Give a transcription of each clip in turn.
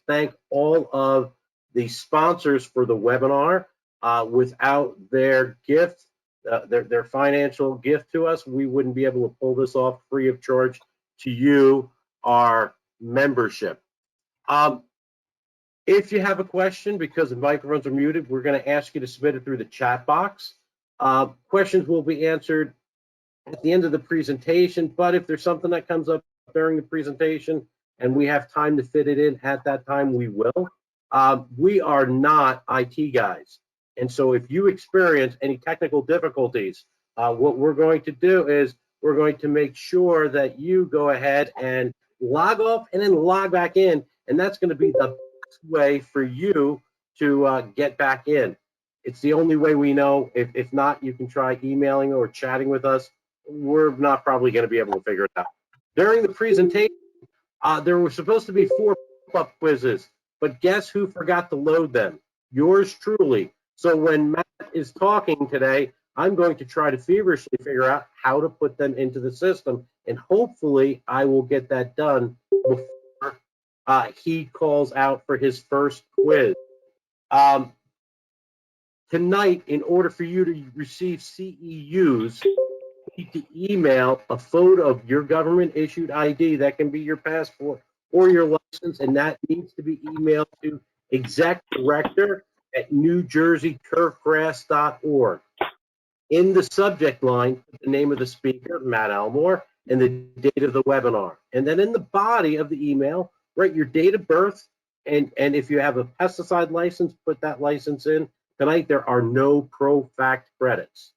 thank all of the sponsors for the webinar. Without their gift, their financial gift to us, we wouldn't be able to pull this off free of charge to you, our membership. If you have a question, because the microphones are muted, we're going to ask you to submit it through the chat box. Questions will be answered at the end of the presentation, but if there's something that comes up during the presentation and we have time to fit it in at that time, we will. We are not IT guys. And so if you experience any technical difficulties, what we're going to do is we're going to make sure that you go ahead and log off and then log back in. And that's going to be the best way for you to get back in. It's the only way we know. If not, you can try emailing or chatting with us. We're not probably going to be able to figure it out. During the presentation, there were supposed to be 4 pop-up quizzes, but guess who forgot to load them? Yours truly. So when Matt is talking today, I'm going to try to feverishly figure out how to put them into the system, and hopefully I will get that done before he calls out for his first quiz. Tonight, in order for you to receive CEUs, you need to email a photo of your government-issued ID. That can be your passport or your license, and that needs to be emailed to exec director at newjerseyturfgrass.org. In the subject line, put the name of the speaker, Matt Elmore, and the date of the webinar. And then in the body of the email, write your date of birth, and if you have a pesticide license, put that license in. Tonight, there are no ProFact credits.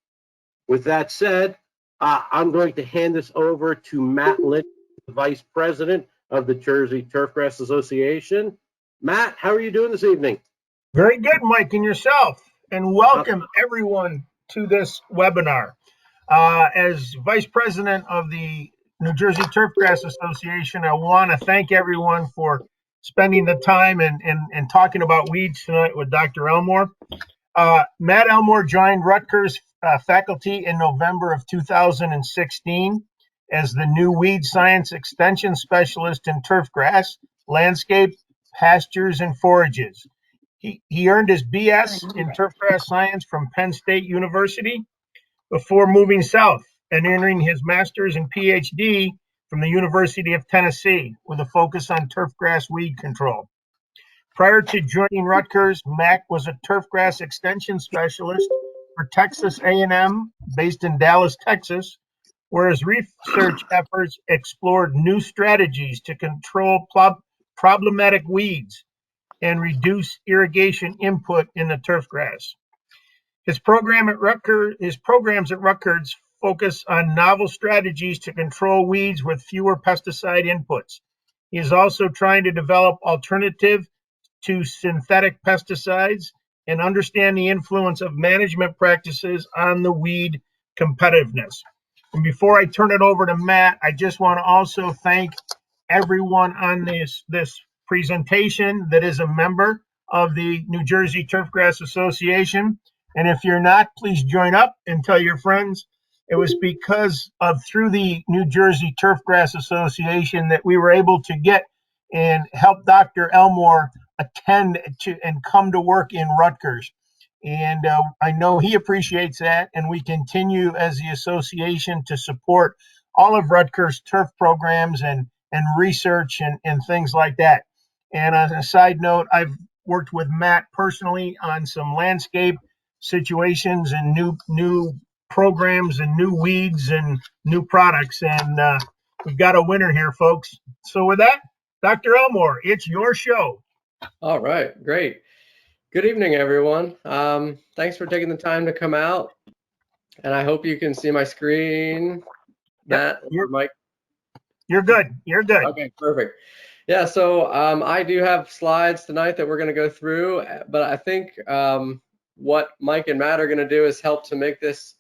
With that said, I'm going to hand this over to Matt Lynch, the Vice President of the Jersey Turfgrass Association. Matt, how are you doing this evening? Very good, Mike, and yourself. And welcome everyone to this webinar. As Vice President of the New Jersey Turfgrass Association, I want to thank everyone for spending the time and talking about weeds tonight with Dr. Elmore. Matt Elmore joined Rutgers faculty in November of 2016 as the new weed science extension specialist in turfgrass, landscape, pastures, and forages. He earned his BS in turfgrass science from Penn State University before moving south and earning his master's and PhD from the University of Tennessee with a focus on turfgrass weed control. Prior to joining Rutgers, Mac was a turfgrass extension specialist for Texas A&M, based in Dallas, Texas, where his research efforts explored new strategies to control problematic weeds and reduce irrigation input in the turfgrass. His programs at Rutgers focus on novel strategies to control weeds with fewer pesticide inputs. He is also trying to develop alternative to synthetic pesticides and understand the influence of management practices on the weed competitiveness. And before I turn it over to Matt, I just want to also thank everyone on this presentation that is a member of the New Jersey Turfgrass Association. And if you're not, please join up and tell your friends. It was because of through the New Jersey Turfgrass Association that we were able to get and help Dr. Elmore attend to and come to work in Rutgers. And I know he appreciates that, and we continue as the association to support all of Rutgers turf programs and research and things like that. And on a side note, I've worked with Matt personally on some landscape situations and new programs and new weeds and new products. And we've got a winner here, folks. So with that, Dr. Elmore, it's your show. All right, great. Good evening, everyone. Thanks for taking the time to come out. And I hope you can see my screen. Matt, Mike? You're good. You're good. Okay, perfect. Yeah, so I do have slides tonight that we're going to go through, but I think what Mike and Matt are going to do is help to make this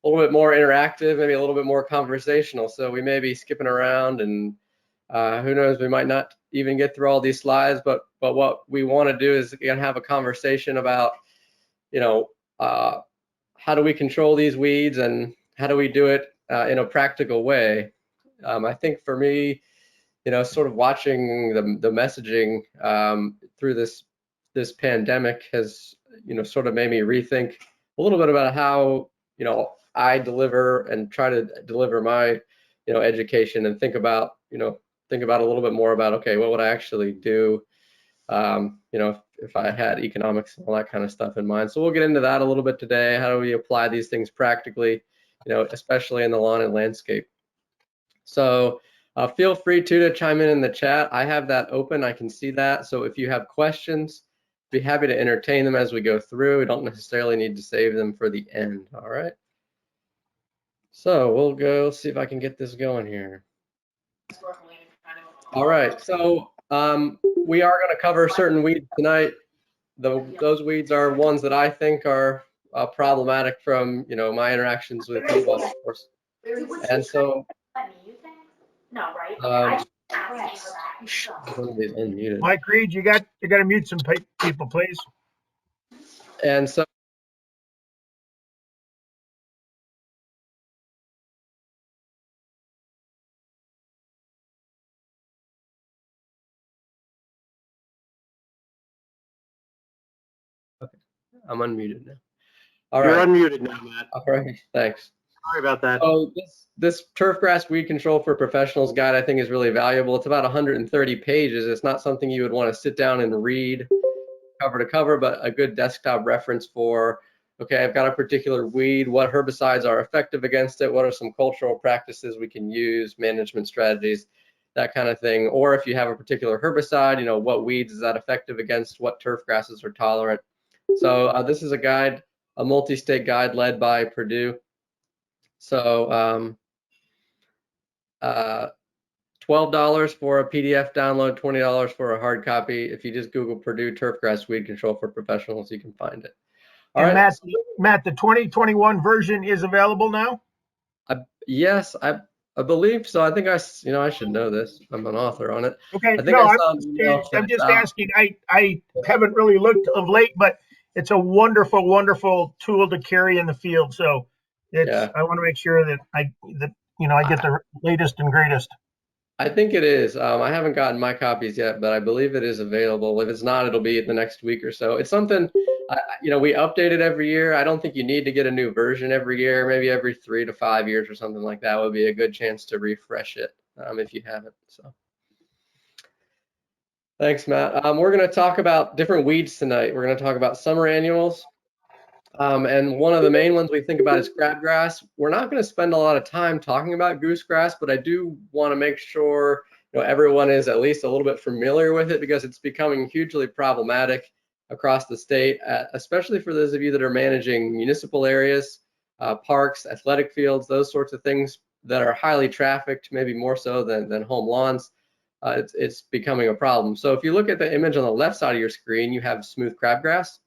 a little bit more interactive, maybe a little bit more conversational. So we may be skipping around, and who knows, we might not even get through all these slides, but what we want to do is again have a conversation about, how do we control these weeds and how do we do it in a practical way. I think for me, sort of watching the messaging through this pandemic has, sort of made me rethink a little bit about how, I deliver and try to deliver my, education, and think about a little bit more about, okay, what would I actually do, if I had economics and all that kind of stuff in mind. So we'll get into that a little bit today. How do we apply these things practically, especially in the lawn and landscape? So feel free to chime in the chat. I have that open. I can see that. So if you have questions, be happy to entertain them as we go through. We don't necessarily need to save them for the end. All right. So we'll go see if I can get this going here. All right. So we are going to cover certain weeds tonight. Those weeds are ones that I think are problematic from my interactions with people, of course. And so no, right? Mike Reed, you got to mute some people, please. And so okay, I'm unmuted now. All You're right. unmuted now, Matt. All right, thanks. Sorry about that. Oh, this turf grass weed control for professionals guide I think is really valuable. It's about 130 pages. It's not something you would want to sit down and read cover to cover, but a good desktop reference for, okay, I've got a particular weed, what herbicides are effective against it, what are some cultural practices we can use, management strategies, that kind of thing. Or if you have a particular herbicide, what weeds is that effective against, what turf grasses are tolerant. So this is a guide, a multi-state guide led by Purdue. So $12 for a PDF download, $20 for a hard copy. If you just Google Purdue Turfgrass Weed Control for Professionals, you can find it. All and right. Matt, the 2021 version is available now? Yes, I believe so. I think I should know this. I'm an author on it. Okay, I think I'm just asking. I haven't really looked of late, but it's a wonderful, wonderful tool to carry in the field. So I want to make sure that I get the latest and greatest. I think it is. I haven't gotten my copies yet, but I believe it is available. If it's not, it'll be the next week or so. It's something, we update it every year. I don't think you need to get a new version every year. Maybe every 3 to 5 years or something like that would be a good chance to refresh it if you haven't. So, thanks, Matt. We're going to talk about different weeds tonight. We're going to talk about summer annuals. And one of the main ones we think about is crabgrass. We're not going to spend a lot of time talking about goose grass, but I do want to make sure everyone is at least a little bit familiar with it, because it's becoming hugely problematic across the state, especially for those of you that are managing municipal areas, parks, athletic fields, those sorts of things that are highly trafficked, maybe more so than home lawns. It's becoming a problem. So if you look at the image on the left side of your screen, you have smooth crabgrass.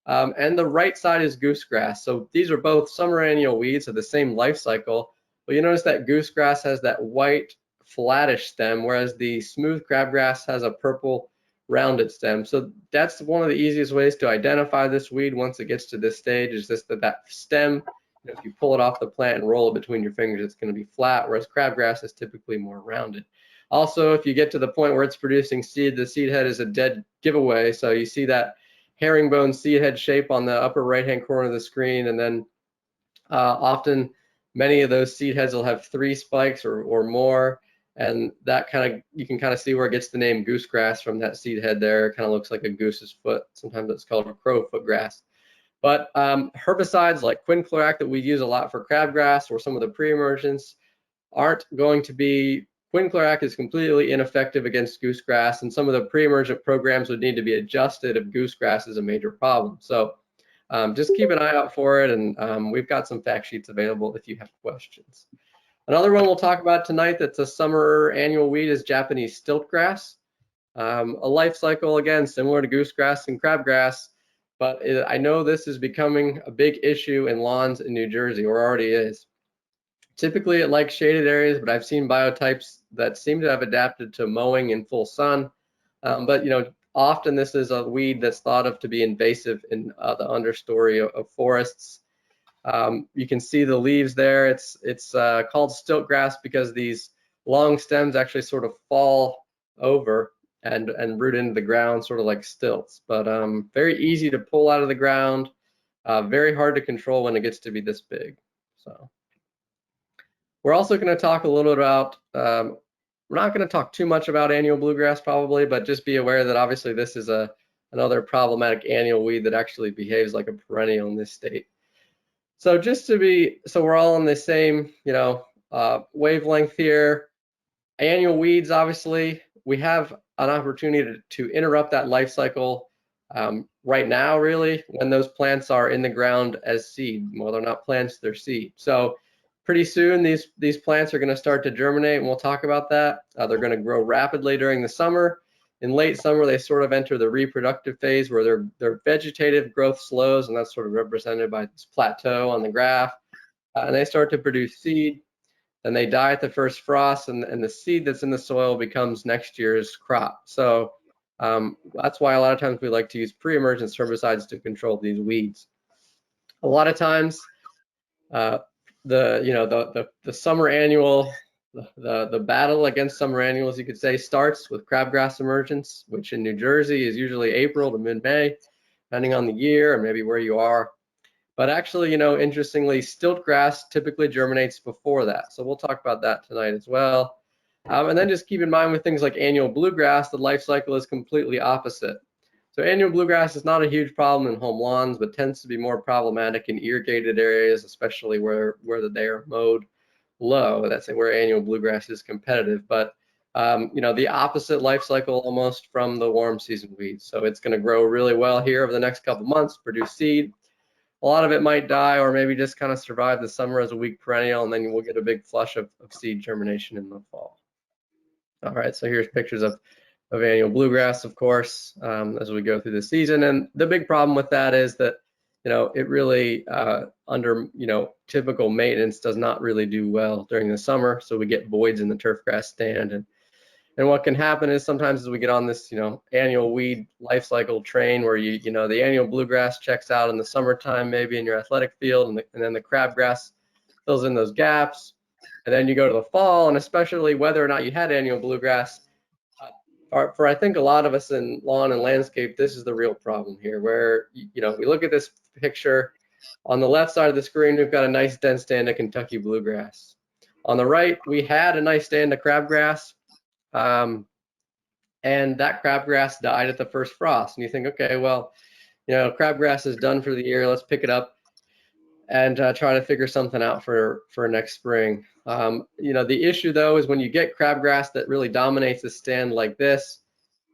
And the right side is goose grass. So these are both summer annual weeds of the same life cycle. But you notice that goose grass has that white flattish stem, whereas the smooth crabgrass has a purple rounded stem. So that's one of the easiest ways to identify this weed once it gets to this stage, is just that stem, if you pull it off the plant and roll it between your fingers, it's going to be flat, whereas crabgrass is typically more rounded. Also, if you get to the point where it's producing seed, the seed head is a dead giveaway. So you see that herringbone seed head shape on the upper right hand corner of the screen, and then often many of those seed heads will have 3 spikes or more, and that you can kind of see where it gets the name goose grass from that seed head there. It kind of looks like a goose's foot. Sometimes it's called a crowfoot grass. But herbicides like quinclorac that we use a lot for crabgrass or some of the pre-emergents aren't going to be. Quinclorac is completely ineffective against goose grass, and some of the pre-emergent programs would need to be adjusted if goose grass is a major problem. So just keep an eye out for it, and we've got some fact sheets available if you have questions. Another one we'll talk about tonight that's a summer annual weed is Japanese stilt grass. A life cycle, again, similar to goose grass and crabgrass, but I know this is becoming a big issue in lawns in New Jersey, or already is. Typically it likes shaded areas, but I've seen biotypes that seem to have adapted to mowing in full sun. But often this is a weed that's thought of to be invasive in the understory of forests. You can see the leaves there. It's called stilt grass because these long stems actually sort of fall over and root into the ground, sort of like stilts. But very easy to pull out of the ground, very hard to control when it gets to be this big. So we're also going to talk a little bit about, we're not going to talk too much about annual bluegrass probably, but just be aware that obviously this is another problematic annual weed that actually behaves like a perennial in this state. So just to be, so we're all on the same, wavelength here. Annual weeds, obviously, we have an opportunity to interrupt that life cycle right now, really, when those plants are in the ground as seed. Well, they're not plants, they're seed. So pretty soon, these plants are going to start to germinate, and we'll talk about that. They're going to grow rapidly during the summer. In late summer, they sort of enter the reproductive phase where their vegetative growth slows, and that's sort of represented by this plateau on the graph. And they start to produce seed, and they die at the first frost, and the seed that's in the soil becomes next year's crop. So that's why a lot of times we like to use pre-emergence herbicides to control these weeds. A lot of times, the summer annual, the battle against summer annuals, you could say, starts with crabgrass emergence, which in New Jersey is usually April to mid-May, depending on the year and maybe where you are. But actually, interestingly, stilt grass typically germinates before that. So we'll talk about that tonight as well. And then just keep in mind with things like annual bluegrass, the life cycle is completely opposite. So annual bluegrass is not a huge problem in home lawns, but tends to be more problematic in irrigated areas, especially where they are mowed low. That's where annual bluegrass is competitive. But the opposite life cycle almost from the warm season weeds. So it's going to grow really well here over the next couple months, produce seed. A lot of it might die or maybe just kind of survive the summer as a weak perennial, and then we'll get a big flush of seed germination in the fall. All right, so here's pictures of annual bluegrass, of course, as we go through the season. And the big problem with that is that, it really, under, typical maintenance does not really do well during the summer. So we get voids in the turfgrass stand. And what can happen is sometimes as we get on this, annual weed life cycle train where the annual bluegrass checks out in the summertime, maybe in your athletic field, and then the crabgrass fills in those gaps. And then you go to the fall, and especially whether or not you had annual bluegrass, for I think a lot of us in lawn and landscape, this is the real problem here, where, we look at this picture. On the left side of the screen, we've got a nice dense stand of Kentucky bluegrass. On the right, we had a nice stand of crabgrass, and that crabgrass died at the first frost. And you think, okay, well, crabgrass is done for the year. Let's pick it up and try to figure something out for next spring. The issue though is when you get crabgrass that really dominates the stand like this,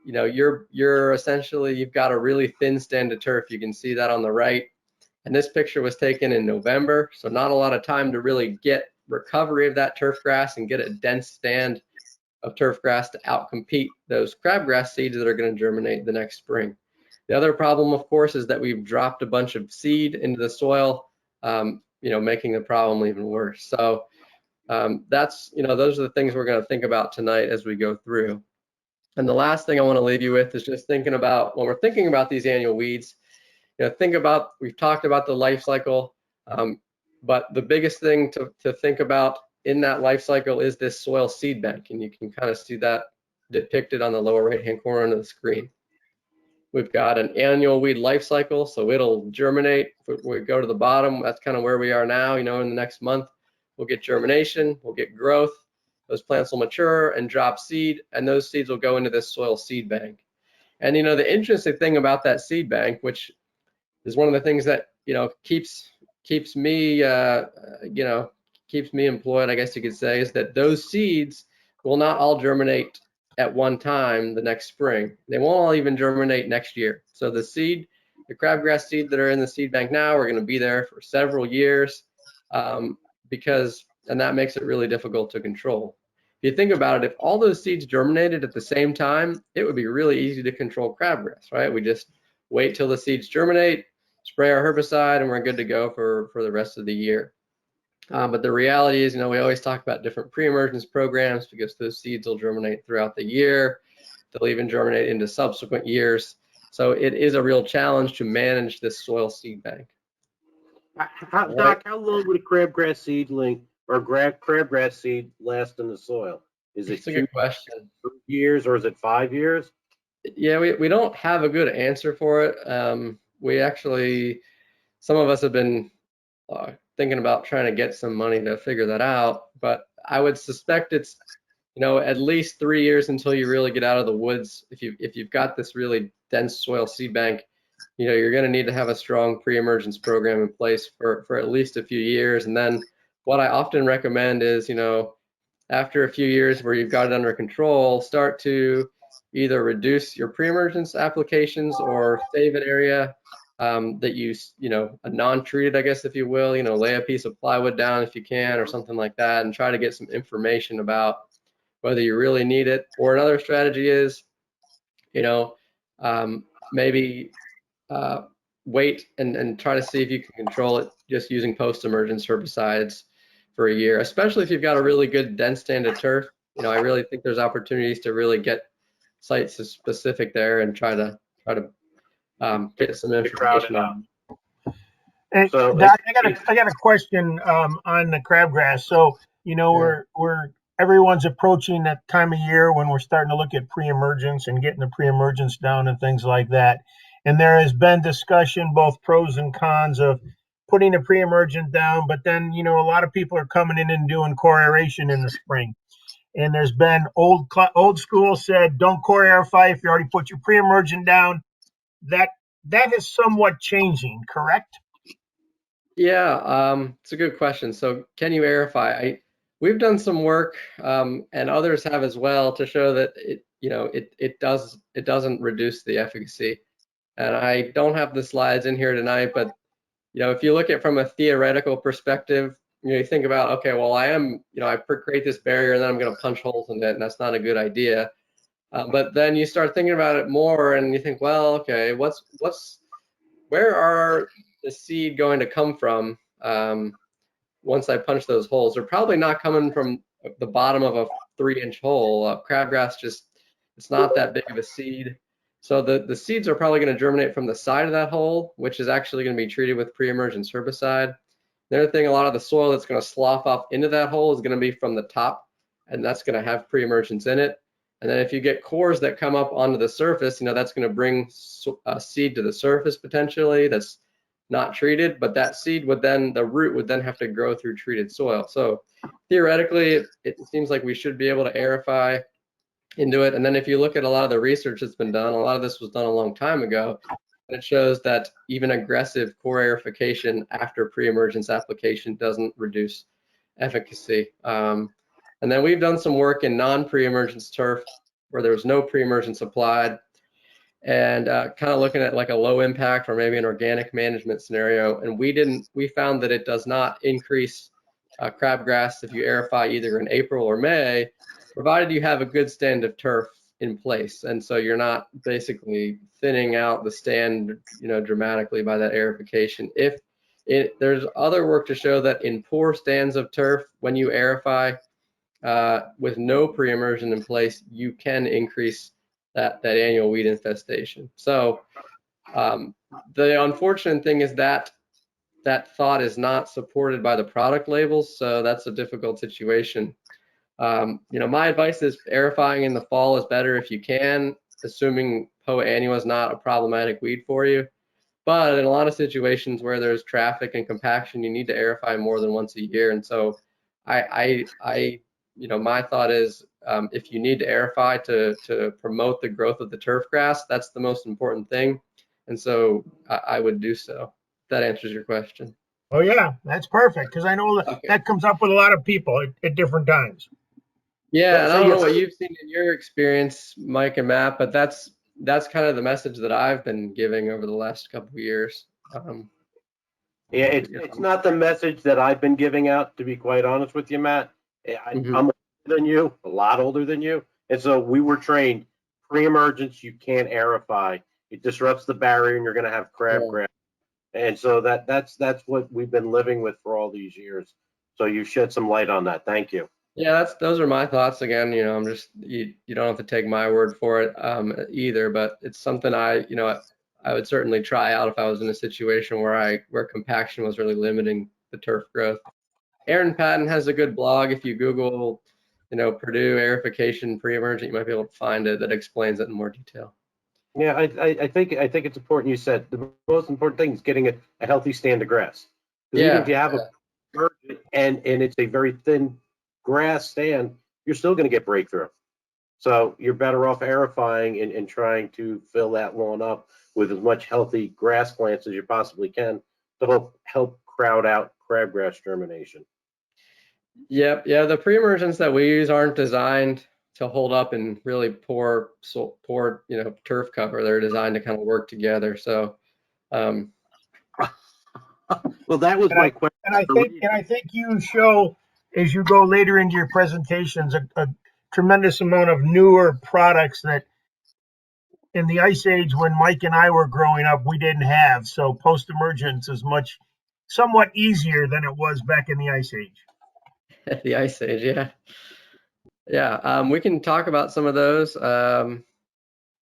you're essentially, you've got a really thin stand of turf. You can see that on the right. And this picture was taken in November, so not a lot of time to really get recovery of that turf grass and get a dense stand of turf grass to outcompete those crabgrass seeds that are going to germinate the next spring. The other problem, of course, is that we've dropped a bunch of seed into the soil, making the problem even worse. So those are the things we're going to think about tonight as we go through. And the last thing I want to leave you with is just thinking about, when we're thinking about these annual weeds, we've talked about the life cycle, but the biggest thing to think about in that life cycle is this soil seed bank. And you can kind of see that depicted on the lower right-hand corner of the screen. We've got an annual weed life cycle, so it'll germinate. If we go to the bottom, that's kind of where we are now. In the next month, we'll get germination, we'll get growth. Those plants will mature and drop seed, and those seeds will go into this soil seed bank. And the interesting thing about that seed bank, which is one of the things that keeps me keeps me employed, I guess you could say, is that those seeds will not all germinate at one time the next spring. They won't all even germinate next year. So the crabgrass seed that are in the seed bank now are going to be there for several years, and that makes it really difficult to control. If you think about it, if all those seeds germinated at the same time, it would be really easy to control crabgrass, right? We just wait till the seeds germinate, spray our herbicide, and we're good to go for the rest of the year. But the reality is, we always talk about different pre-emergence programs because those seeds will germinate throughout the year. They'll even germinate into subsequent years. So it is a real challenge to manage this soil seed bank. Doc, how long would a crabgrass seedling or crabgrass seed last in the soil? Is it It's a good question. 2 years or is it 5 years? Yeah, we don't have a good answer for it. We actually, some of us have been thinking about trying to get some money to figure that out, but I would suspect it's, at least 3 years until you really get out of the woods. If you've got this really dense soil seed bank, you're going to need to have a strong pre-emergence program in place for at least a few years. And then what I often recommend is, after a few years where you've got it under control, start to either reduce your pre-emergence applications or save an area that you a non-treated, I guess, if you will, lay a piece of plywood down if you can or something like that, and try to get some information about whether you really need it. Or another strategy is, maybe wait and try to see if you can control it just using post-emergence herbicides for a year, especially if you've got a really good dense stand of turf. I really think there's opportunities to really get site specific there and try to get some information on. Hey, So Doc, I got a question on the crabgrass. So we're everyone's approaching that time of year when we're starting to look at pre-emergence and getting the pre-emergence down and things like that. And there has been discussion, both pros and cons, of putting a pre-emergent down, but then a lot of people are coming in and doing core aeration in the spring. And there's been old school said, don't core aerify if you already put your pre-emergent down. That is somewhat changing, correct? Yeah, it's a good question. So can you aerify? We've done some work, and others have as well, to show that it doesn't reduce the efficacy. And I don't have the slides in here tonight, but if you look at it from a theoretical perspective, you think about, okay, well, I create this barrier and then I'm going to punch holes in it, and that's not a good idea. But then you start thinking about it more, and you think, well, okay, where are the seed going to come from once I punch those holes? They're probably not coming from the bottom of a 3-inch hole. Crabgrass it's not that big of a seed. So the seeds are probably going to germinate from the side of that hole, which is actually going to be treated with pre-emergence herbicide. The other thing, a lot of the soil that's going to slough off into that hole is going to be from the top, and that's going to have pre-emergence in it. And then if you get cores that come up onto the surface, that's going to bring a seed to the surface potentially that's not treated, but that seed the root would then have to grow through treated soil. So theoretically, it seems like we should be able to aerify into it. And then if you look at a lot of the research that's been done, a lot of this was done a long time ago, and it shows that even aggressive core aerification after pre-emergence application doesn't reduce efficacy. And then we've done some work in non-pre-emergence turf where there was no pre-emergence applied, and kind of looking at like a low impact or maybe an organic management scenario. And we found that it does not increase crabgrass if you aerify either in April or May, provided you have a good stand of turf in place. And so you're not basically thinning out the stand, dramatically by that aerification. There's other work to show that in poor stands of turf, when you aerify with no pre-emergent in place, you can increase that annual weed infestation. So the unfortunate thing is that thought is not supported by the product labels, so that's a difficult situation. My advice is aerifying in the fall is better if you can, assuming Poa annua is not a problematic weed for you. But in a lot of situations where there's traffic and compaction, you need to aerify more than once a year. And so my thought is if you need to aerify to promote the growth of the turf grass, that's the most important thing. And so I would do so. If that answers your question. Oh yeah, that's perfect, because I know that comes up with a lot of people at different times. Yeah, and I don't know what you've seen in your experience, Mike and Matt, but that's kind of the message that I've been giving over the last couple of years. Yeah, it's not the message that I've been giving out, to be quite honest with you, Matt. I'm older than you, a lot older than you, and so we were trained pre-emergence. You can't aerify; it disrupts the barrier, and you're going to have crabgrass. And so that's what we've been living with for all these years. So you shed some light on that. Thank you. Yeah, those are my thoughts. Again, I'm just you don't have to take my word for it either, but it's something I would certainly try out if I was in a situation where compaction was really limiting the turf growth. Aaron Patton has a good blog. If you Google Purdue aerification pre-emergent, you might be able to find it that explains it in more detail. Yeah, I think it's important. You said the most important thing is getting a healthy stand of grass. Because even if you have a and it's a very thin grass stand, you're still going to get breakthrough. So you're better off aerifying and trying to fill that lawn up with as much healthy grass plants as you possibly can to help crowd out crabgrass germination. Yep, yeah, the pre-emergents that we use aren't designed to hold up in really poor turf cover. They're designed to kind of work together. So, well, that was my question. And I think you show as you go later into your presentations a tremendous amount of newer products that in the ice age when Mike and I were growing up we didn't have. So post-emergence is somewhat easier than it was back in the ice age. The ice age, yeah. Yeah, we can talk about some of those.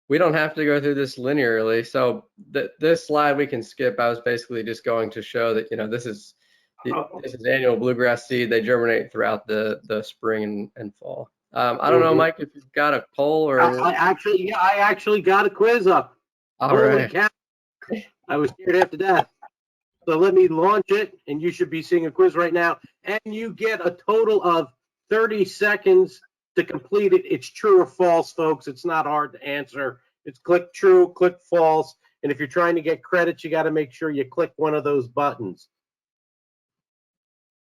We don't have to go through this linearly. So this slide we can skip. I was basically just going to show that, this is annual bluegrass seed. They germinate throughout the spring and fall. I don't know, Mike, if you've got a poll or. I actually got a quiz up. All Holy right. cow. I was scared after that. So let me launch it, and you should be seeing a quiz right now. And you get a total of 30 seconds to complete it. It's true or false, folks. It's not hard to answer. It's click true, click false. And if you're trying to get credits, you got to make sure you click one of those buttons.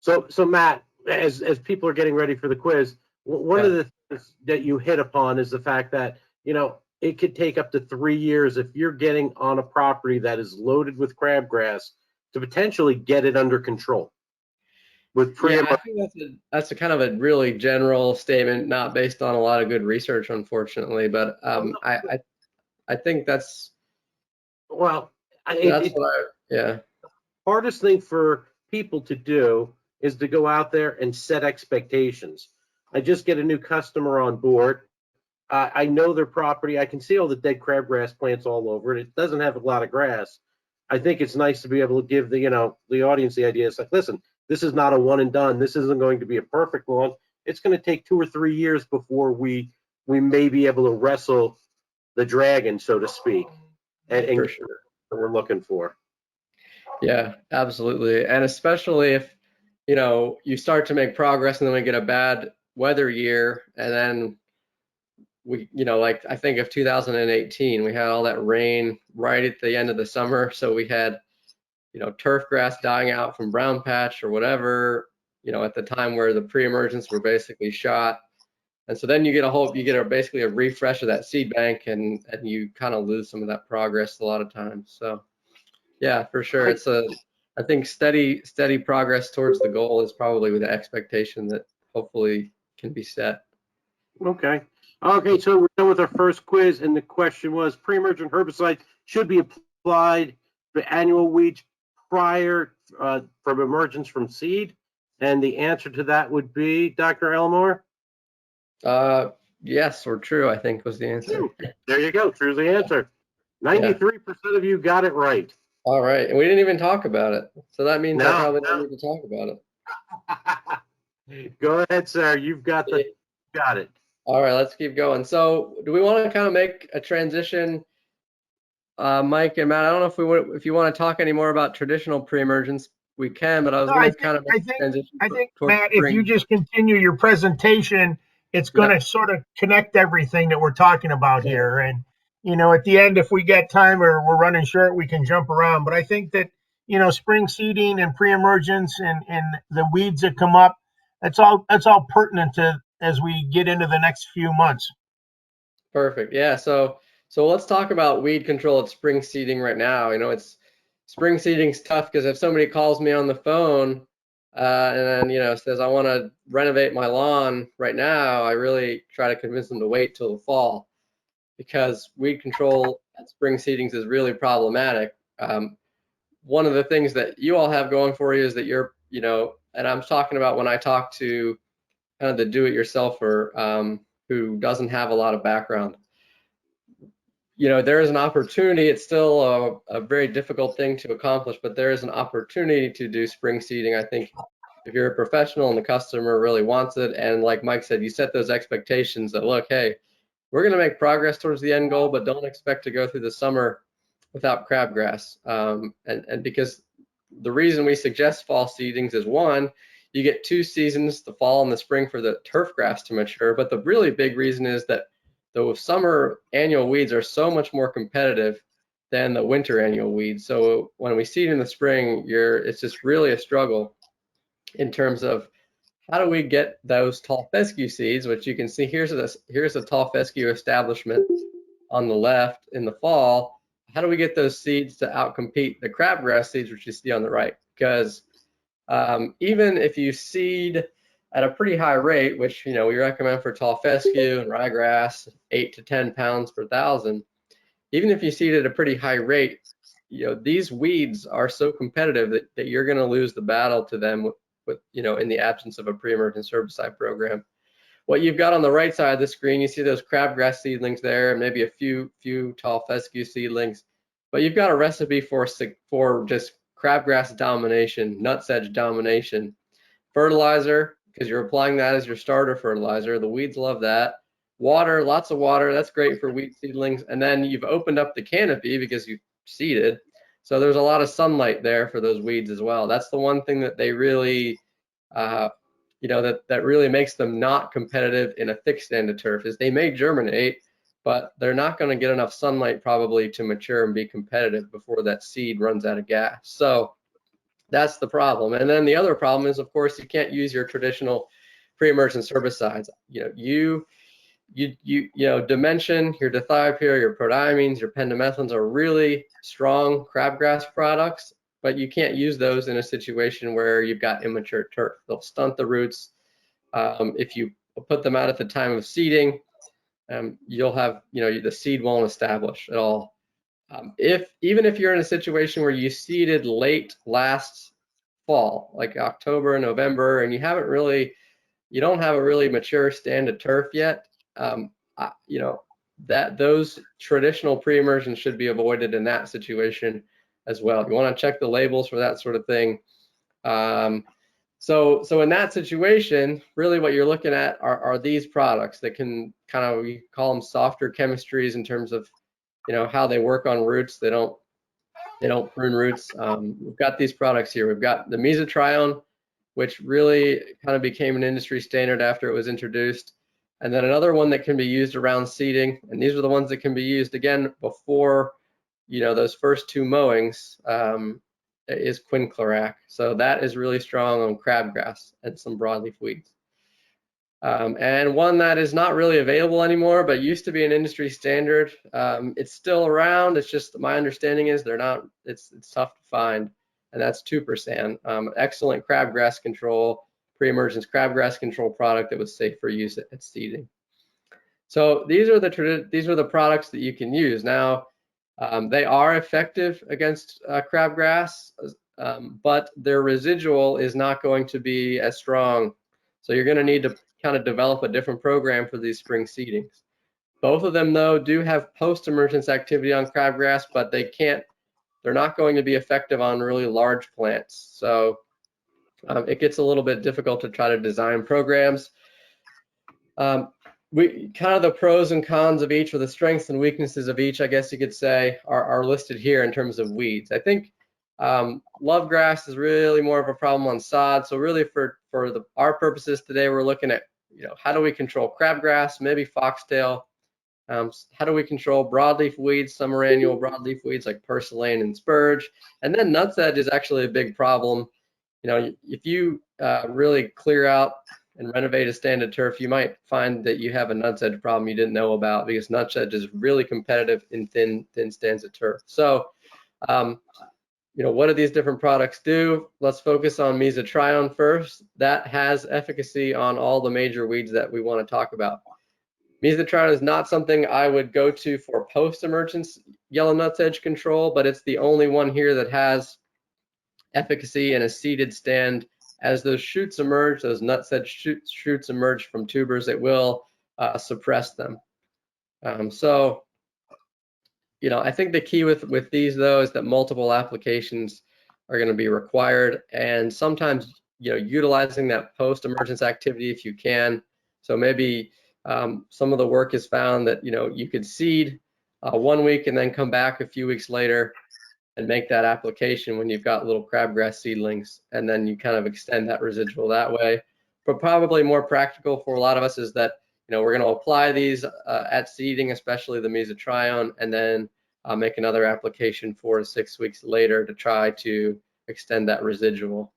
So Matt, as people are getting ready for the quiz, one of the things that you hit upon is the fact that, it could take up to 3 years if you're getting on a property that is loaded with crabgrass to potentially get it under control. I think that's a kind of a really general statement, not based on a lot of good research, unfortunately. But I think that's hardest thing for people to do is to go out there and set expectations. I just get a new customer on board. I know their property. I can see all the dead crabgrass plants all over it. It doesn't have a lot of grass. I think it's nice to be able to give the audience the idea. It's like, listen, this is not a one and done. This isn't going to be a perfect lawn. It's going to take 2 or 3 years before we may be able to wrestle the dragon, so to speak, and for sure what we're looking for. Yeah, absolutely. And especially if, you start to make progress and then we get a bad weather year, and then like I think of 2018, we had all that rain right at the end of the summer. So we had, turf grass dying out from brown patch or whatever, at the time where the pre-emergents were basically shot. And so then you get basically a refresh of that seed bank, and you kind of lose some of that progress a lot of times. So yeah, for sure. I think steady progress towards the goal is probably with the expectation that hopefully can be set. Okay, so we're done with our first quiz, and the question was, pre-emergent herbicide should be applied for annual weeds prior from emergence from seed? And the answer to that would be, Dr. Elmore? Yes, or true, I think was the answer. There you go, true's the answer. 93% of you got it right. All right, and we didn't even talk about it. So that means I probably don't need to talk about it. Go ahead, sir, you've got it. All right, let's keep going. So do we want to kind of make a transition, Mike and Matt? I don't know if you want to talk any more about traditional pre-emergence, we can, but I was going to kind of make a transition. I think, Matt, if you just continue your presentation, it's going to sort of connect everything that we're talking about here. And, at the end, if we get time or we're running short, we can jump around. But I think that, spring seeding and pre-emergence and the weeds that come up, that's all pertinent to as we get into the next few months. Perfect. Yeah. So let's talk about weed control at spring seeding right now. It's spring seeding's tough because if somebody calls me on the phone and then says I want to renovate my lawn right now, I really try to convince them to wait till the fall, because weed control at spring seedings is really problematic. One of the things that you all have going for you is that you're, and I'm talking about when I talk to kind of the do-it-yourselfer who doesn't have a lot of background. There is an opportunity. It's still a very difficult thing to accomplish, but there is an opportunity to do spring seeding, I think, if you're a professional and the customer really wants it, and like Mike said, you set those expectations that, look, hey, we're going to make progress towards the end goal, but don't expect to go through the summer without crabgrass. And because the reason we suggest fall seedings is, one, you get 2 seasons, the fall and the spring, for the turf grass to mature. But the really big reason is that the summer annual weeds are so much more competitive than the winter annual weeds. So when we seed in the spring, it's just really a struggle in terms of how do we get those tall fescue seeds, which you can see here's a tall fescue establishment on the left in the fall. How do we get those seeds to outcompete the crabgrass seeds, which you see on the right? Because even if you seed at a pretty high rate, which we recommend for tall fescue and ryegrass, 8 to 10 pounds per thousand, even if you seed at a pretty high rate, these weeds are so competitive that you're going to lose the battle to them in the absence of a pre-emergence herbicide program. What you've got on the right side of the screen, you see those crabgrass seedlings there, and maybe a few tall fescue seedlings, but you've got a recipe for just crabgrass domination, nutsedge domination. Fertilizer, because you're applying that as your starter fertilizer. The weeds love that. Water, lots of water, that's great for wheat seedlings. And then you've opened up the canopy because you seeded. So there's a lot of sunlight there for those weeds as well. That's the one thing that they really, that really makes them not competitive in a thick stand of turf, is they may germinate, but they're not going to get enough sunlight probably to mature and be competitive before that seed runs out of gas. So that's the problem. And then the other problem is, of course, you can't use your traditional pre-emergence herbicides. Dimension, your dithiopyr, your prodiamines, your pendimethalins are really strong crabgrass products, but you can't use those in a situation where you've got immature turf. They'll stunt the roots. If you put them out at the time of seeding, you'll have, the seed won't establish at all. Even if you're in a situation where you seeded late last fall, like October and November, and you don't have a really mature stand of turf yet, those traditional pre-emergence should be avoided in that situation as well. You want to check the labels for that sort of thing. So in that situation, really what you're looking at are these products that can we call them softer chemistries in terms of how they work on roots. They don't prune roots. We've got these products here. We've got the Mesotron, which really kind of became an industry standard after it was introduced. And then another one that can be used around seeding, and these are the ones that can be used again before those first 2 mowings, is quinclorac. So that is really strong on crabgrass and some broadleaf weeds. And one that is not really available anymore, but used to be an industry standard. It's still around. It's just, my understanding is it's tough to find, and that's 2%. Excellent crabgrass control, pre-emergence crabgrass control product that was safe for use at seeding. So these are the products that you can use. Now, they are effective against crabgrass, but their residual is not going to be as strong. So you're going to need to kind of develop a different program for these spring seedings. Both of them, though, do have post-emergence activity on crabgrass, but they're not going to be effective on really large plants. So it gets a little bit difficult to try to design programs. The pros and cons of each, or the strengths and weaknesses of each, I guess you could say, are listed here in terms of weeds. I think love grass is really more of a problem on sod. So really for our purposes today, we're looking at, how do we control crabgrass, maybe foxtail? How do we control broadleaf weeds, summer annual broadleaf weeds like purslane and spurge? And then nutsedge is actually a big problem. If you really clear out and renovate a stand of turf, you might find that you have a nutsedge problem you didn't know about, because nutsedge is really competitive in thin stands of turf. So, what do these different products do? Let's focus on Mesotron first. That has efficacy on all the major weeds that we want to talk about. Mesotron is not something I would go to for post-emergence yellow nutsedge control, but it's the only one here that has efficacy in a seeded stand. As those shoots emerge, those nutsedge shoots emerge from tubers, it will suppress them. I think the key with these, though, is that multiple applications are going to be required, and sometimes utilizing that post-emergence activity if you can. So maybe some of the work has found that you could seed 1 week and then come back a few weeks later and make that application when you've got little crabgrass seedlings, and then you kind of extend that residual that way. But probably more practical for a lot of us is that we're going to apply these at seeding, especially the mesotrione, and then make another application 4 to 6 weeks later to try to extend that residual.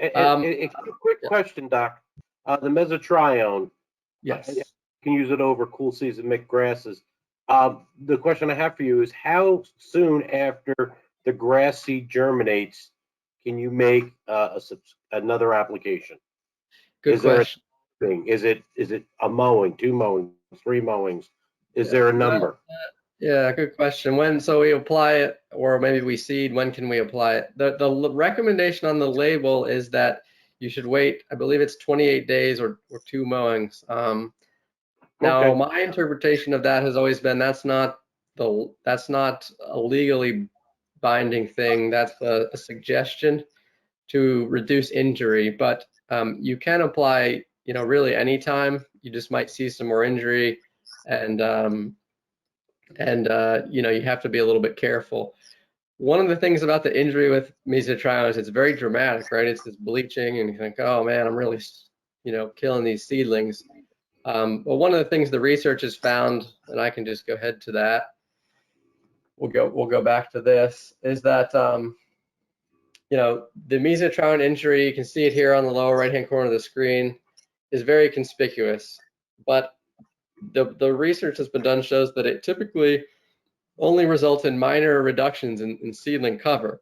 A quick question, Doc. The mesotrione, Yes. you can use it over cool season mixed grasses. The question I have for you is, how soon after the grass seed germinates can you make another application? Good question. Is it a mowing, 2 mowings, 3 mowings? Is there a number? Yeah, good question. So we apply it, or maybe we seed, when can we apply it? The recommendation on the label is that you should wait, I believe it's 28 days or 2 mowings. Now, my interpretation of that has always been that's not a legally binding thing. That's a suggestion to reduce injury, but you can apply, really anytime. You just might see some more injury, and you have to be a little bit careful. One of the things about the injury with mesotrione is it's very dramatic, right? It's this bleaching, and you think, oh man, I'm really, killing these seedlings. But one of the things the research has found, and I can just go ahead to that. We'll go back to this, is that the Mesotron injury, you can see it here on the lower right-hand corner of the screen, is very conspicuous. But the research that's been done shows that it typically only results in minor reductions in seedling cover.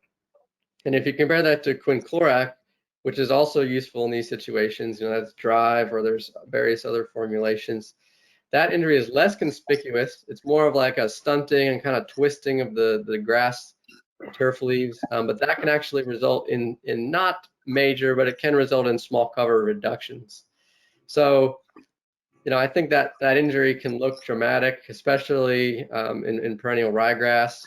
And if you compare that to quinclorac, which is also useful in these situations, that's Drive, or there's various other formulations, that injury is less conspicuous. It's more of like a stunting and kind of twisting of the grass turf leaves, but that can actually result in not major, but it can result in small cover reductions. So, I think that injury can look dramatic, especially in perennial ryegrass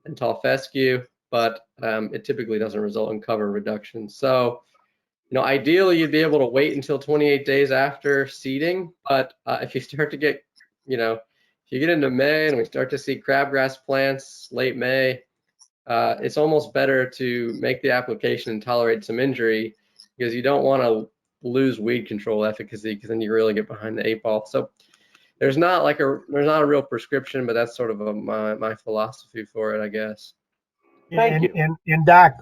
and tall fescue, but it typically doesn't result in cover reduction. So, ideally you'd be able to wait until 28 days after seeding, but if you start to get, if you get into May and we start to see crabgrass plants late May, it's almost better to make the application and tolerate some injury, because you don't want to lose weed control efficacy, because then you really get behind the 8 ball. So there's not a real prescription, but that's sort of my philosophy for it, I guess. Thank you. And Doc,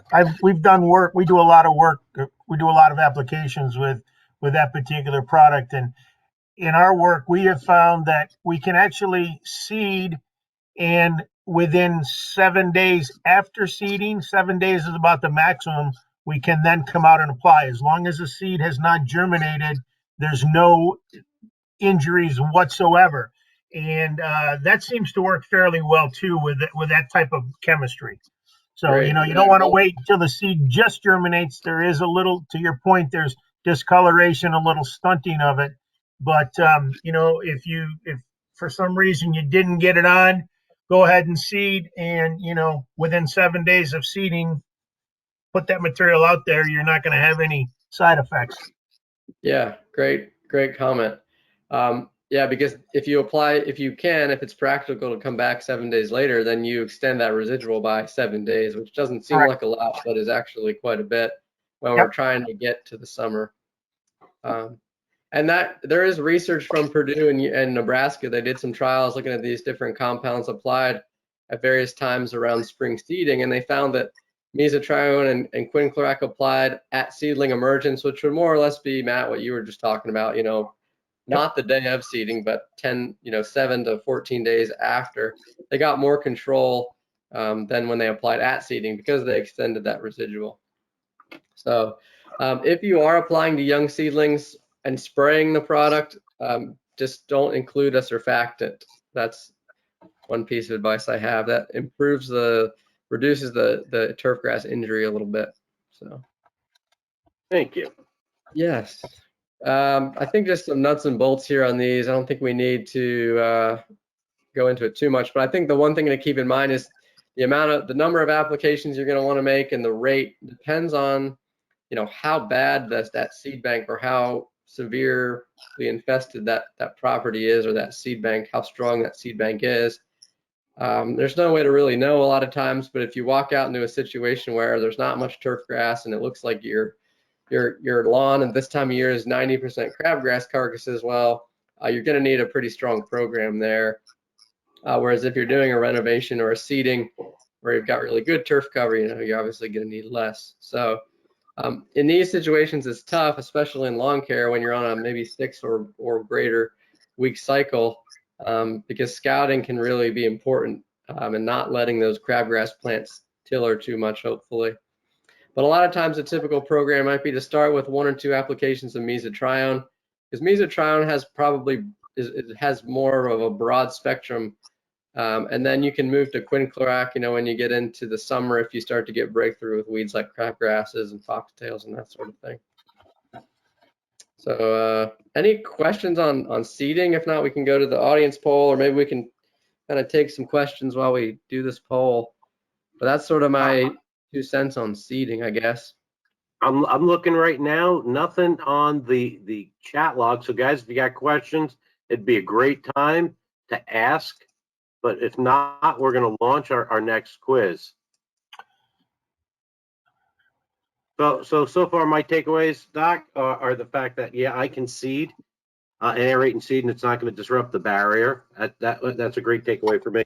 we've done work. We do a lot of work. We do a lot of applications with that particular product. And in our work, we have found that we can actually seed, and within 7 days after seeding, 7 days is about the maximum, we can then come out and apply. As long as the seed has not germinated, there's no injuries whatsoever. And that seems to work fairly well too with that type of chemistry. So, Great. you don't want to wait until the seed just germinates. There is a little, to your point, there's discoloration, a little stunting of it. But, if for some reason you didn't get it on, go ahead and seed. And, within 7 days of seeding, put that material out there. You're not going to have any side effects. Yeah, great comment. Yeah, because if it's practical to come back 7 days later, then you extend that residual by 7 days, which doesn't seem like a lot, but is actually quite a bit when we're trying to get to the summer. And that there is research from Purdue and Nebraska. They did some trials looking at these different compounds applied at various times around spring seeding, and they found that mesotrione and quinclorac applied at seedling emergence, which would more or less be, Matt, what you were just talking about, not the day of seeding, but 7 to 14 days after, they got more control than when they applied at seeding, because they extended that residual. So if you are applying to young seedlings and spraying the product, just don't include a surfactant. That's one piece of advice I have. That reduces the turfgrass injury a little bit. So Thank you. yes. I think just some nuts and bolts here on these. I don't think we need to go into it too much, but I think the one thing to keep in mind is the number of applications you're going to want to make, and the rate depends on how bad does that seed bank or how severely infested that property is, or that seed bank, how strong that seed bank is. There's no way to really know a lot of times, but if you walk out into a situation where there's not much turf grass and it looks like your lawn at this time of year is 90% crabgrass carcasses, well, you're going to need a pretty strong program there. Whereas if you're doing a renovation or a seeding where you've got really good turf cover, you're obviously going to need less. So in these situations, it's tough, especially in lawn care when you're on a maybe 6 or greater week cycle, because scouting can really be important, and not letting those crabgrass plants tiller too much, hopefully. But a lot of times a typical program might be to start with 1 or 2 applications of mesotrione, because mesotrione has more of a broad spectrum. And then you can move to quinclorac, when you get into the summer, if you start to get breakthrough with weeds like crabgrasses and foxtails and that sort of thing. So any questions on seeding? If not, we can go to the audience poll, or maybe we can kind of take some questions while we do this poll. But that's sort of my 2 cents on seeding, I guess. I'm looking right now, nothing on the chat log. So guys, if you got questions, it'd be a great time to ask. But if not, we're going to launch our next quiz. So far my takeaways, Doc, are the fact that, yeah, I can seed and aerate and seed, and it's not going to disrupt the barrier. That's a great takeaway for me.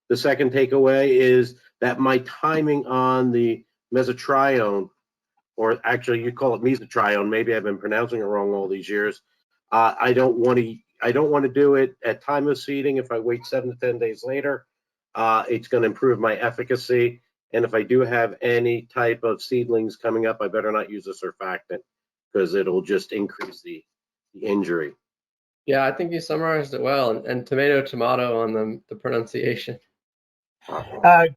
The second takeaway is that my timing on the mesotrione, or actually you call it mesotrione, maybe I've been pronouncing it wrong all these years. I don't want to do it at time of seeding. If I wait 7 to 10 days later, it's going to improve my efficacy. And if I do have any type of seedlings coming up, I better not use a surfactant, because it'll just increase the injury. Yeah, I think you summarized it well. And tomato on the pronunciation.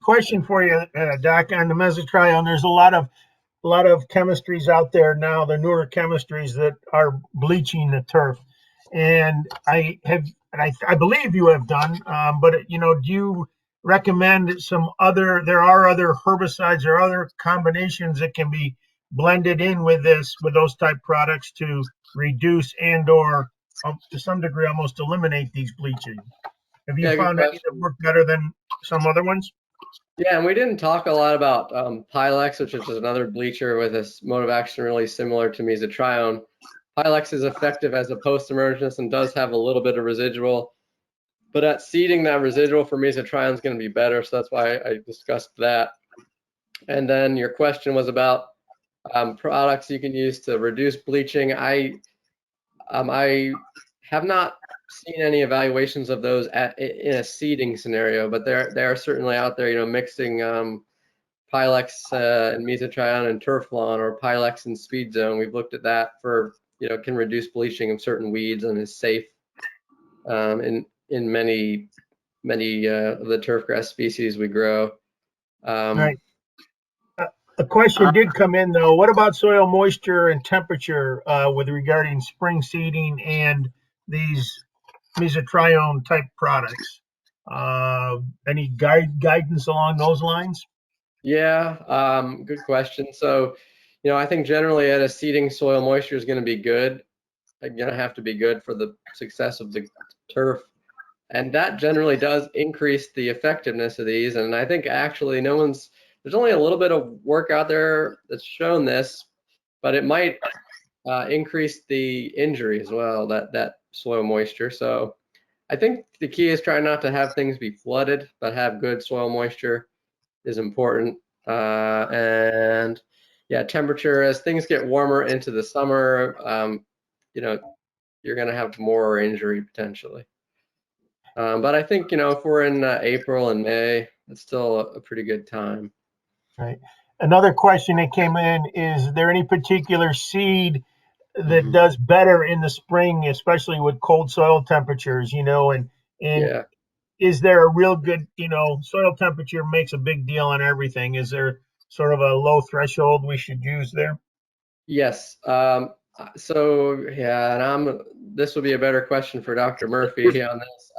Question for you, Doc, on the mesotrione. There's a lot of chemistries out there now, the newer chemistries that are bleaching the turf. And I believe you have done, but do you recommend there are other herbicides or other combinations that can be blended in with those type products to reduce or to some degree almost eliminate these bleaching? Have you found any that work better than some other ones? Yeah, and we didn't talk a lot about Pylex, which is another bleacher with a mode of action really similar to mesotrione. Pylex is effective as a post-emergence and does have a little bit of residual, but at seeding, that residual for mesotrione is going to be better, so that's why I discussed that. And then your question was about products you can use to reduce bleaching. I have not seen any evaluations of those in a seeding scenario, but they are certainly out there, mixing Pylex and mesotrione and turf lawn, or Pylex and speed zone. We've looked at that for, can reduce bleaching of certain weeds and is safe in many of the turf grass species we grow. Right. A question did come in though. What about soil moisture and temperature with regarding spring seeding and these mesotrione type products? Any guidance along those lines? Yeah, good question. So, I think generally at a seeding, soil moisture is going to be good. Going to have to be good for the success of the turf. And that generally does increase the effectiveness of these. And I think actually there's only a little bit of work out there that's shown this, but it might increase the injury as well, that soil moisture. So I think the key is trying not to have things be flooded, but have good soil moisture is important. And yeah, temperature, as things get warmer into the summer, you're going to have more injury potentially. But I think, if we're in April and May, it's still a pretty good time. Right. Another question that came in is there any particular seed that does better in the spring, especially with cold soil temperatures, and Yeah. Is there a real good, soil temperature makes a big deal on everything. Is there sort of a low threshold we should use there? Yes. So yeah, and this would be a better question for Dr. Murphy on this.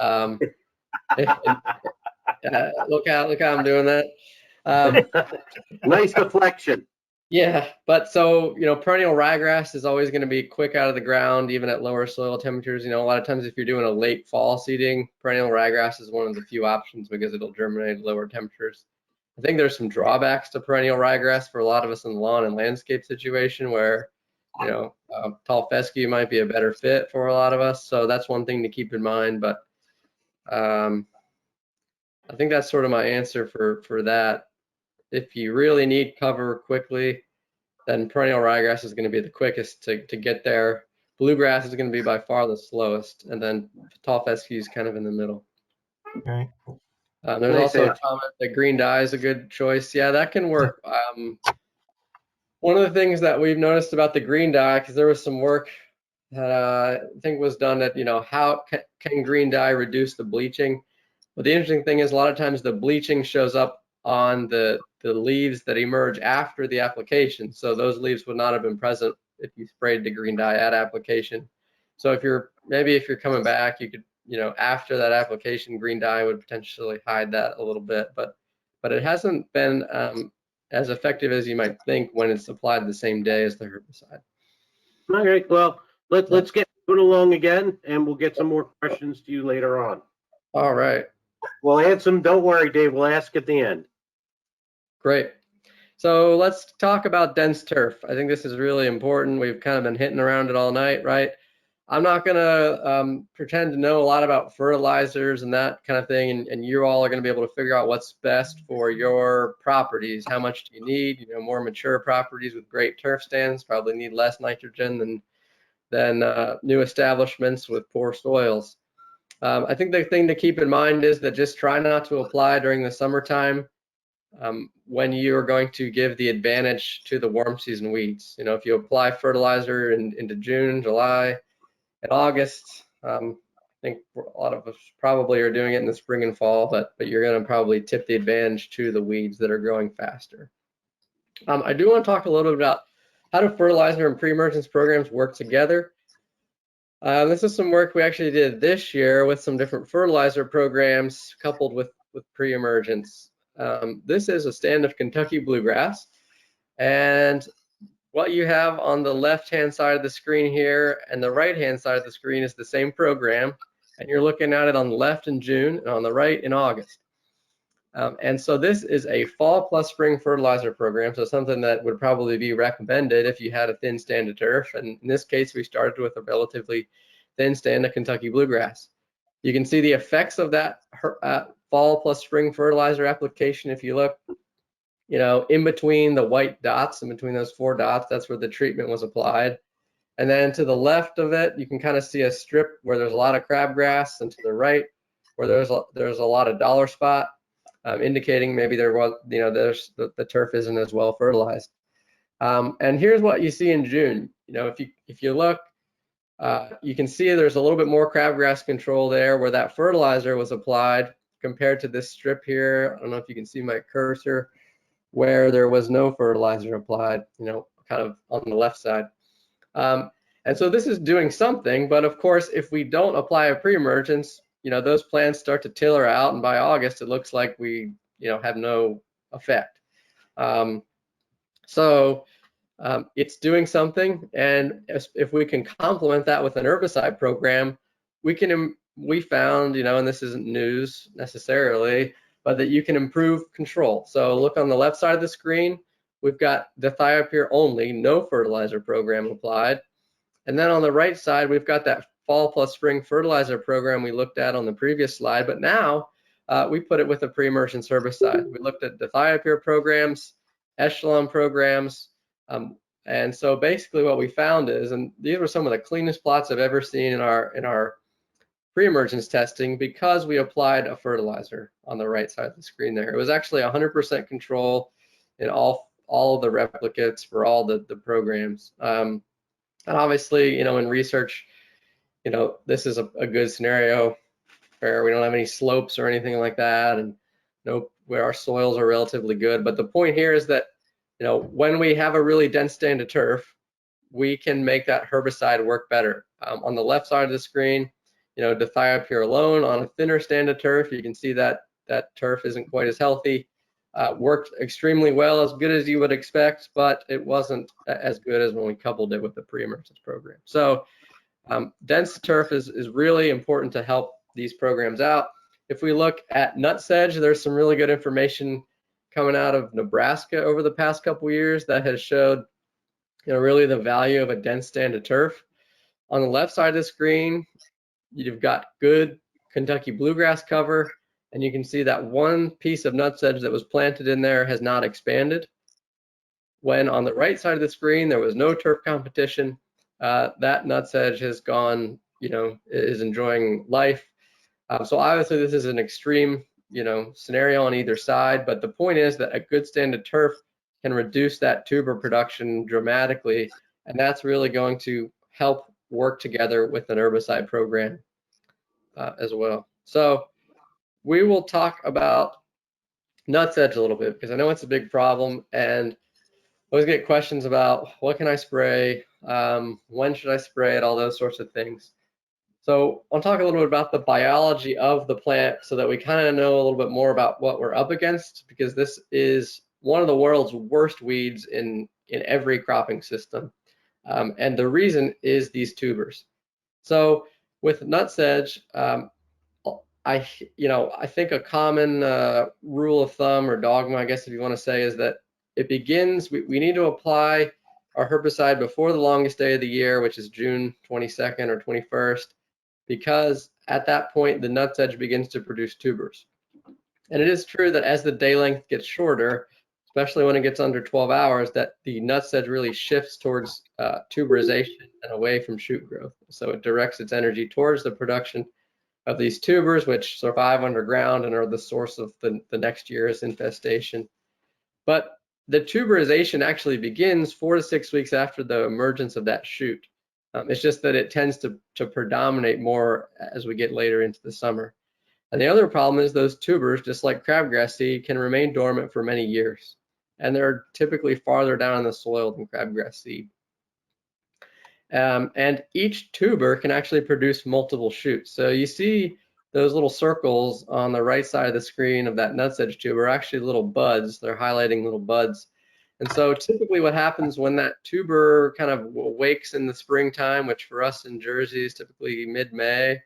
Look how I'm doing that. Nice deflection. Yeah, but so, perennial ryegrass is always going to be quick out of the ground, even at lower soil temperatures. A lot of times if you're doing a late fall seeding, perennial ryegrass is one of the few options because it'll germinate at lower temperatures. I think there's some drawbacks to perennial ryegrass for a lot of us in the lawn and landscape situation where, tall fescue might be a better fit for a lot of us. So that's one thing to keep in mind. But I think that's sort of my answer for that. If you really need cover quickly, then perennial ryegrass is going to be the quickest to get there. Bluegrass is going to be by far the slowest, and then tall fescue is kind of in the middle. Okay. There's also a comment that green dye is a good choice. Yeah, that can work. One of the things that we've noticed about the green dye, because there was some work that I think was done at, how can green dye reduce the bleaching? But the interesting thing is a lot of times the bleaching shows up on the leaves that emerge after the application. So those leaves would not have been present if you sprayed the green dye at application. So if you're coming back, you could, after that application, green dye would potentially hide that a little bit, but it hasn't been as effective as you might think when it's applied the same day as the herbicide. All right, well, let's get moving along again, and we'll get some more questions to you later on. All right. We'll answer them. Don't worry, Dave. We'll ask at the end. Great. So let's talk about dense turf. I think this is really important. We've kind of been hitting around it all night, right? I'm not going to pretend to know a lot about fertilizers and that kind of thing, and you all are going to be able to figure out what's best for your properties. How much do you need? More mature properties with great turf stands probably need less nitrogen than new establishments with poor soils. I think the thing to keep in mind is that just try not to apply during the summertime when you are going to give the advantage to the warm season weeds. If you apply fertilizer into June, July, and August, I think a lot of us probably are doing it in the spring and fall, but you're going to probably tip the advantage to the weeds that are growing faster. I do want to talk a little bit about how do fertilizer and pre-emergence programs work together. This is some work we actually did this year with some different fertilizer programs coupled with pre-emergence. This is a stand of Kentucky bluegrass, and what you have on the left-hand side of the screen here and the right-hand side of the screen is the same program, and you're looking at it on the left in June and on the right in August. And so this is a fall plus spring fertilizer program, so something that would probably be recommended if you had a thin stand of turf. And in this case, we started with a relatively thin stand of Kentucky bluegrass. You can see the effects of that fall plus spring fertilizer application. If you look, in between the white dots, in between those 4 dots, that's where the treatment was applied. And then to the left of it, you can kind of see a strip where there's a lot of crabgrass, and to the right, where there's a lot of dollar spot, indicating maybe there was, the turf isn't as well fertilized. And here's what you see in June. If you look, you can see there's a little bit more crabgrass control there where that fertilizer was applied compared to this strip here. I don't know if you can see my cursor, where there was no fertilizer applied, kind of on the left side. And so this is doing something, but of course, if we don't apply a pre-emergence, those plants start to tiller out, and by August, it looks like we, have no effect. It's doing something, and if we can complement that with an herbicide program, we found, and this isn't news necessarily, but that you can improve control. So look on the left side of the screen, we've got dithiopyr only, no fertilizer program applied. And then on the right side, we've got that fall plus spring fertilizer program we looked at on the previous slide, but now we put it with a pre-emergence herbicide. We looked at dithiopyr programs, echelon programs, and so basically what we found is, and these were some of the cleanest plots I've ever seen in our pre-emergence testing, because we applied a fertilizer on the right side of the screen there. It was actually 100% control in all of the replicates for all the programs. And obviously, in research, this is a good scenario where we don't have any slopes or anything like that, and where our soils are relatively good. But the point here is that, when we have a really dense stand of turf, we can make that herbicide work better. On the left side of the screen, dithiopyr alone on a thinner stand of turf, you can see that turf isn't quite as healthy. worked extremely well, as good as you would expect, but it wasn't as good as when we coupled it with the pre-emergence program. So dense turf is really important to help these programs out. If we look at Nutsedge, there's some really good information coming out of Nebraska over the past couple years that has showed, really the value of a dense stand of turf. On the left side of the screen, you've got good Kentucky bluegrass cover, and you can see that one piece of nutsedge that was planted in there has not expanded. When on the right side of the screen, there was no turf competition, that nutsedge has gone, is enjoying life. So obviously this is an extreme, scenario on either side, but the point is that a good stand of turf can reduce that tuber production dramatically, and that's really going to help work together with an herbicide program as well. So we will talk about nutsedge a little bit because I know it's a big problem, and I always get questions about what can I spray, when should I spray it, all those sorts of things. So I'll talk a little bit about the biology of the plant so that we kind of know a little bit more about what we're up against, because this is one of the world's worst weeds in every cropping system. And the reason is these tubers. So with nutsedge, I think a common rule of thumb or dogma, I guess if you want to say, is that it begins, we need to apply our herbicide before the longest day of the year, which is June 22nd or 21st, because at that point the nutsedge begins to produce tubers. And it is true that as the day length gets shorter, especially when it gets under 12 hours, that the nutsedge really shifts towards tuberization and away from shoot growth. So it directs its energy towards the production of these tubers, which survive underground and are the source of the next year's infestation. But the tuberization actually begins 4 to 6 weeks after the emergence of that shoot. It's just that it tends to predominate more as we get later into the summer. And the other problem is those tubers, just like crabgrass seed, can remain dormant for many years. And they're typically farther down in the soil than crabgrass seed. And each tuber can actually produce multiple shoots. So you see those little circles on the right side of the screen of that nutsedge tuber are actually little buds. They're highlighting little buds. And so typically what happens when that tuber kind of wakes in the springtime, which for us in Jersey is typically mid-May,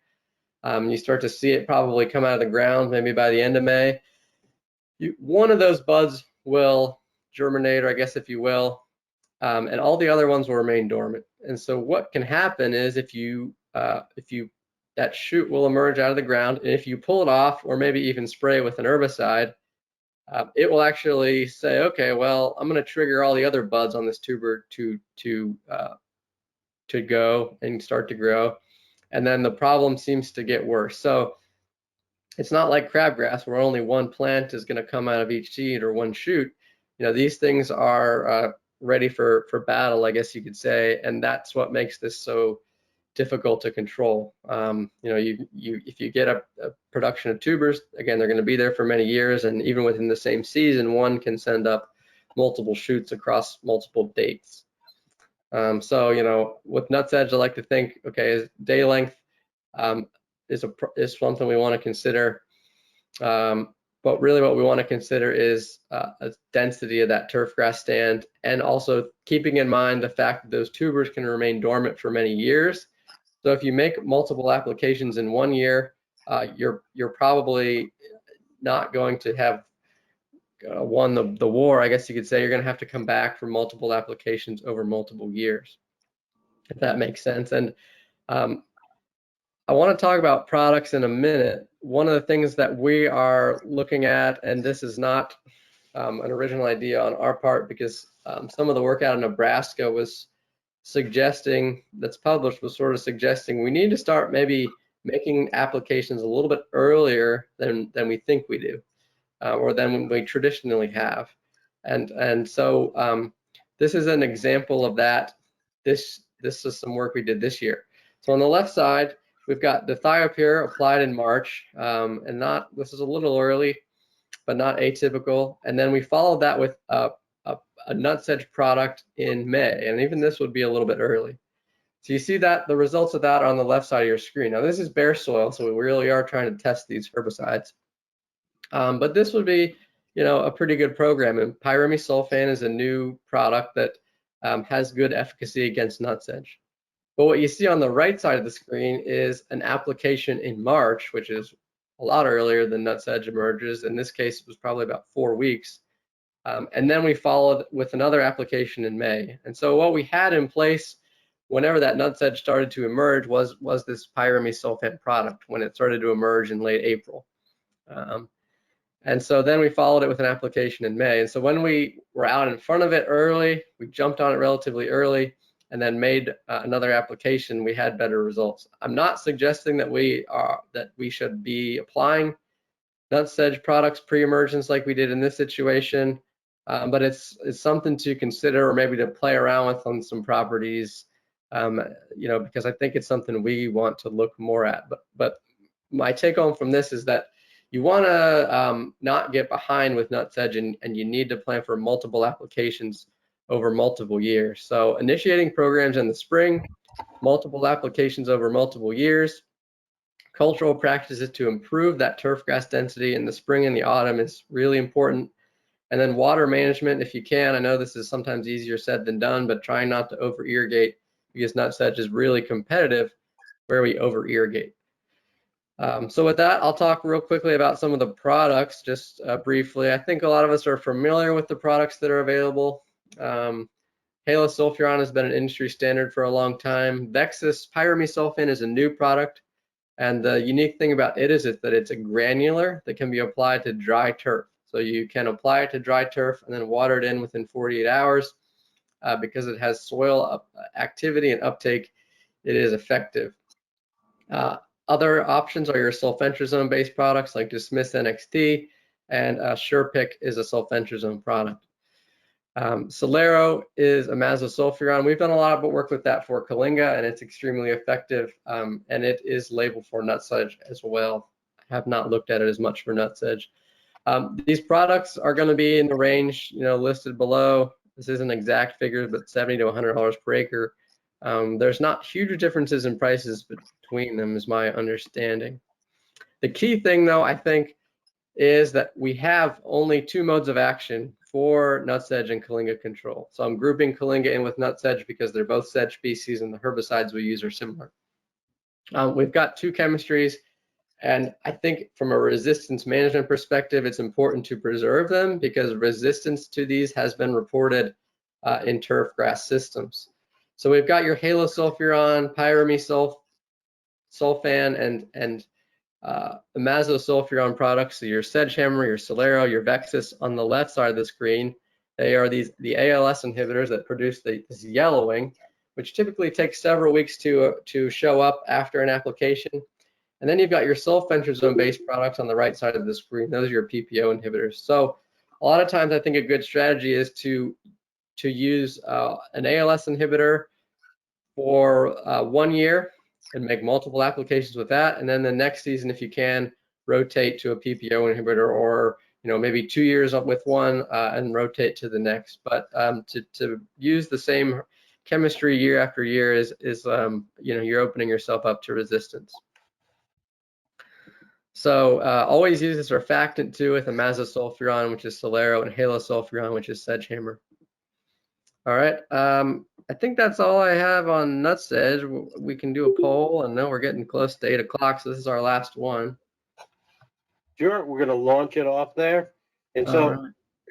you start to see it probably come out of the ground maybe by the end of May. One of those buds will germinate, or I guess if you will, and all the other ones will remain dormant. And so what can happen is that shoot will emerge out of the ground, and if you pull it off or maybe even spray with an herbicide, it will actually say, okay, well, I'm going to trigger all the other buds on this tuber to go and start to grow. And then the problem seems to get worse. So it's not like crabgrass where only one plant is going to come out of each seed or one shoot. These things are ready for battle, I guess you could say, and that's what makes this so difficult to control. If you get a production of tubers, again, they're going to be there for many years, and even within the same season, one can send up multiple shoots across multiple dates. So with nutsedge, I like to think, okay, day length is something we want to consider, but really what we want to consider is a density of that turf grass stand, and also keeping in mind the fact that those tubers can remain dormant for many years. So if you make multiple applications in 1 year, you're probably not going to have won the war, I guess you could say. You're going to have to come back for multiple applications over multiple years, if that makes sense. And I want to talk about products in a minute. One of the things that we are looking at, and this is not an original idea on our part, because some of the work out in Nebraska was suggesting, that's published, was sort of suggesting we need to start maybe making applications a little bit earlier than we think we do, or than we traditionally have. And so this is an example of that. This is some work we did this year. So on the left side, we've got the thiopure applied in March, and this is a little early, but not atypical. And then we followed that with a nutsedge product in May, and even this would be a little bit early. So you see that the results of that are on the left side of your screen. Now this is bare soil, so we really are trying to test these herbicides. But this would be, a pretty good program. And pyrimisulfan is a new product that has good efficacy against nutsedge. But what you see on the right side of the screen is an application in March, which is a lot earlier than nutsedge emerges. In this case, it was probably about 4 weeks. And then we followed with another application in May. And so what we had in place whenever that nutsedge started to emerge was this pyrimisulfan product when it started to emerge in late April. And so then we followed it with an application in May. And so when we were out in front of it early, we jumped on it relatively early and then made another application, we had better results. I'm not suggesting that we should be applying nutsedge products pre-emergence like we did in this situation, but it's something to consider or maybe to play around with on some properties, because I think it's something we want to look more at. But my take home from this is that you want to not get behind with nutsedge, and you need to plan for multiple applications over multiple years. So initiating programs in the spring, multiple applications over multiple years, cultural practices to improve that turf grass density in the spring and the autumn is really important. And then water management, if you can. I know this is sometimes easier said than done, but trying not to over irrigate, because nutsedge is really competitive where we over irrigate. So with that, I'll talk real quickly about some of the products, just briefly. I think a lot of us are familiar with the products that are available. Halosulfuron has been an industry standard for a long time. Vexus pyrimisulfan is a new product, and the unique thing about it is that it's a granular that can be applied to dry turf. So you can apply it to dry turf and then water it in within 48 hours. Because it has soil activity and uptake, it is effective. Other options are your sulfentrazone-based products like Dismiss NXT, and SurePick is a sulfentrazone product. Solero is a masosulfuron. We've done a lot of work with that for Kalinga, and it's extremely effective, and it is labeled for nutsedge as well. I have not looked at it as much for nutsedge. These products are going to be in the range, listed below. This isn't exact figures, but $70 to $100 per acre. There's not huge differences in prices between them, is my understanding. The key thing, though, I think, is that we have only 2 modes of action for nutsedge and Kalinga control. So I'm grouping Kalinga in with nutsedge because they're both sedge species and the herbicides we use are similar. We've got 2 chemistries, and I think from a resistance management perspective, it's important to preserve them because resistance to these has been reported in turf grass systems. So we've got your halosulfuron, pyrimisulfan, and masosulfuron products, so your Sedgehammer, your Solero, your Vexus on the left side of the screen. They are the ALS inhibitors that produce this yellowing, which typically takes several weeks to show up after an application. And then you've got your sulfentrazone-based products on the right side of the screen. Those are your PPO inhibitors. So a lot of times I think a good strategy is to use an ALS inhibitor for 1 year and make multiple applications with that. And then the next season, if you can, rotate to a PPO inhibitor, or maybe 2 years up with one and rotate to the next. But to use the same chemistry year after year is you're opening yourself up to resistance. So always use a surfactant too with a masosulfuron, which is Solero, and halosulfuron, which is Sedgehammer. All right, I think that's all I have on nutsedge. We can do a poll, and now we're getting close to 8 o'clock, so this is our last one. Sure, we're going to launch it off there. And so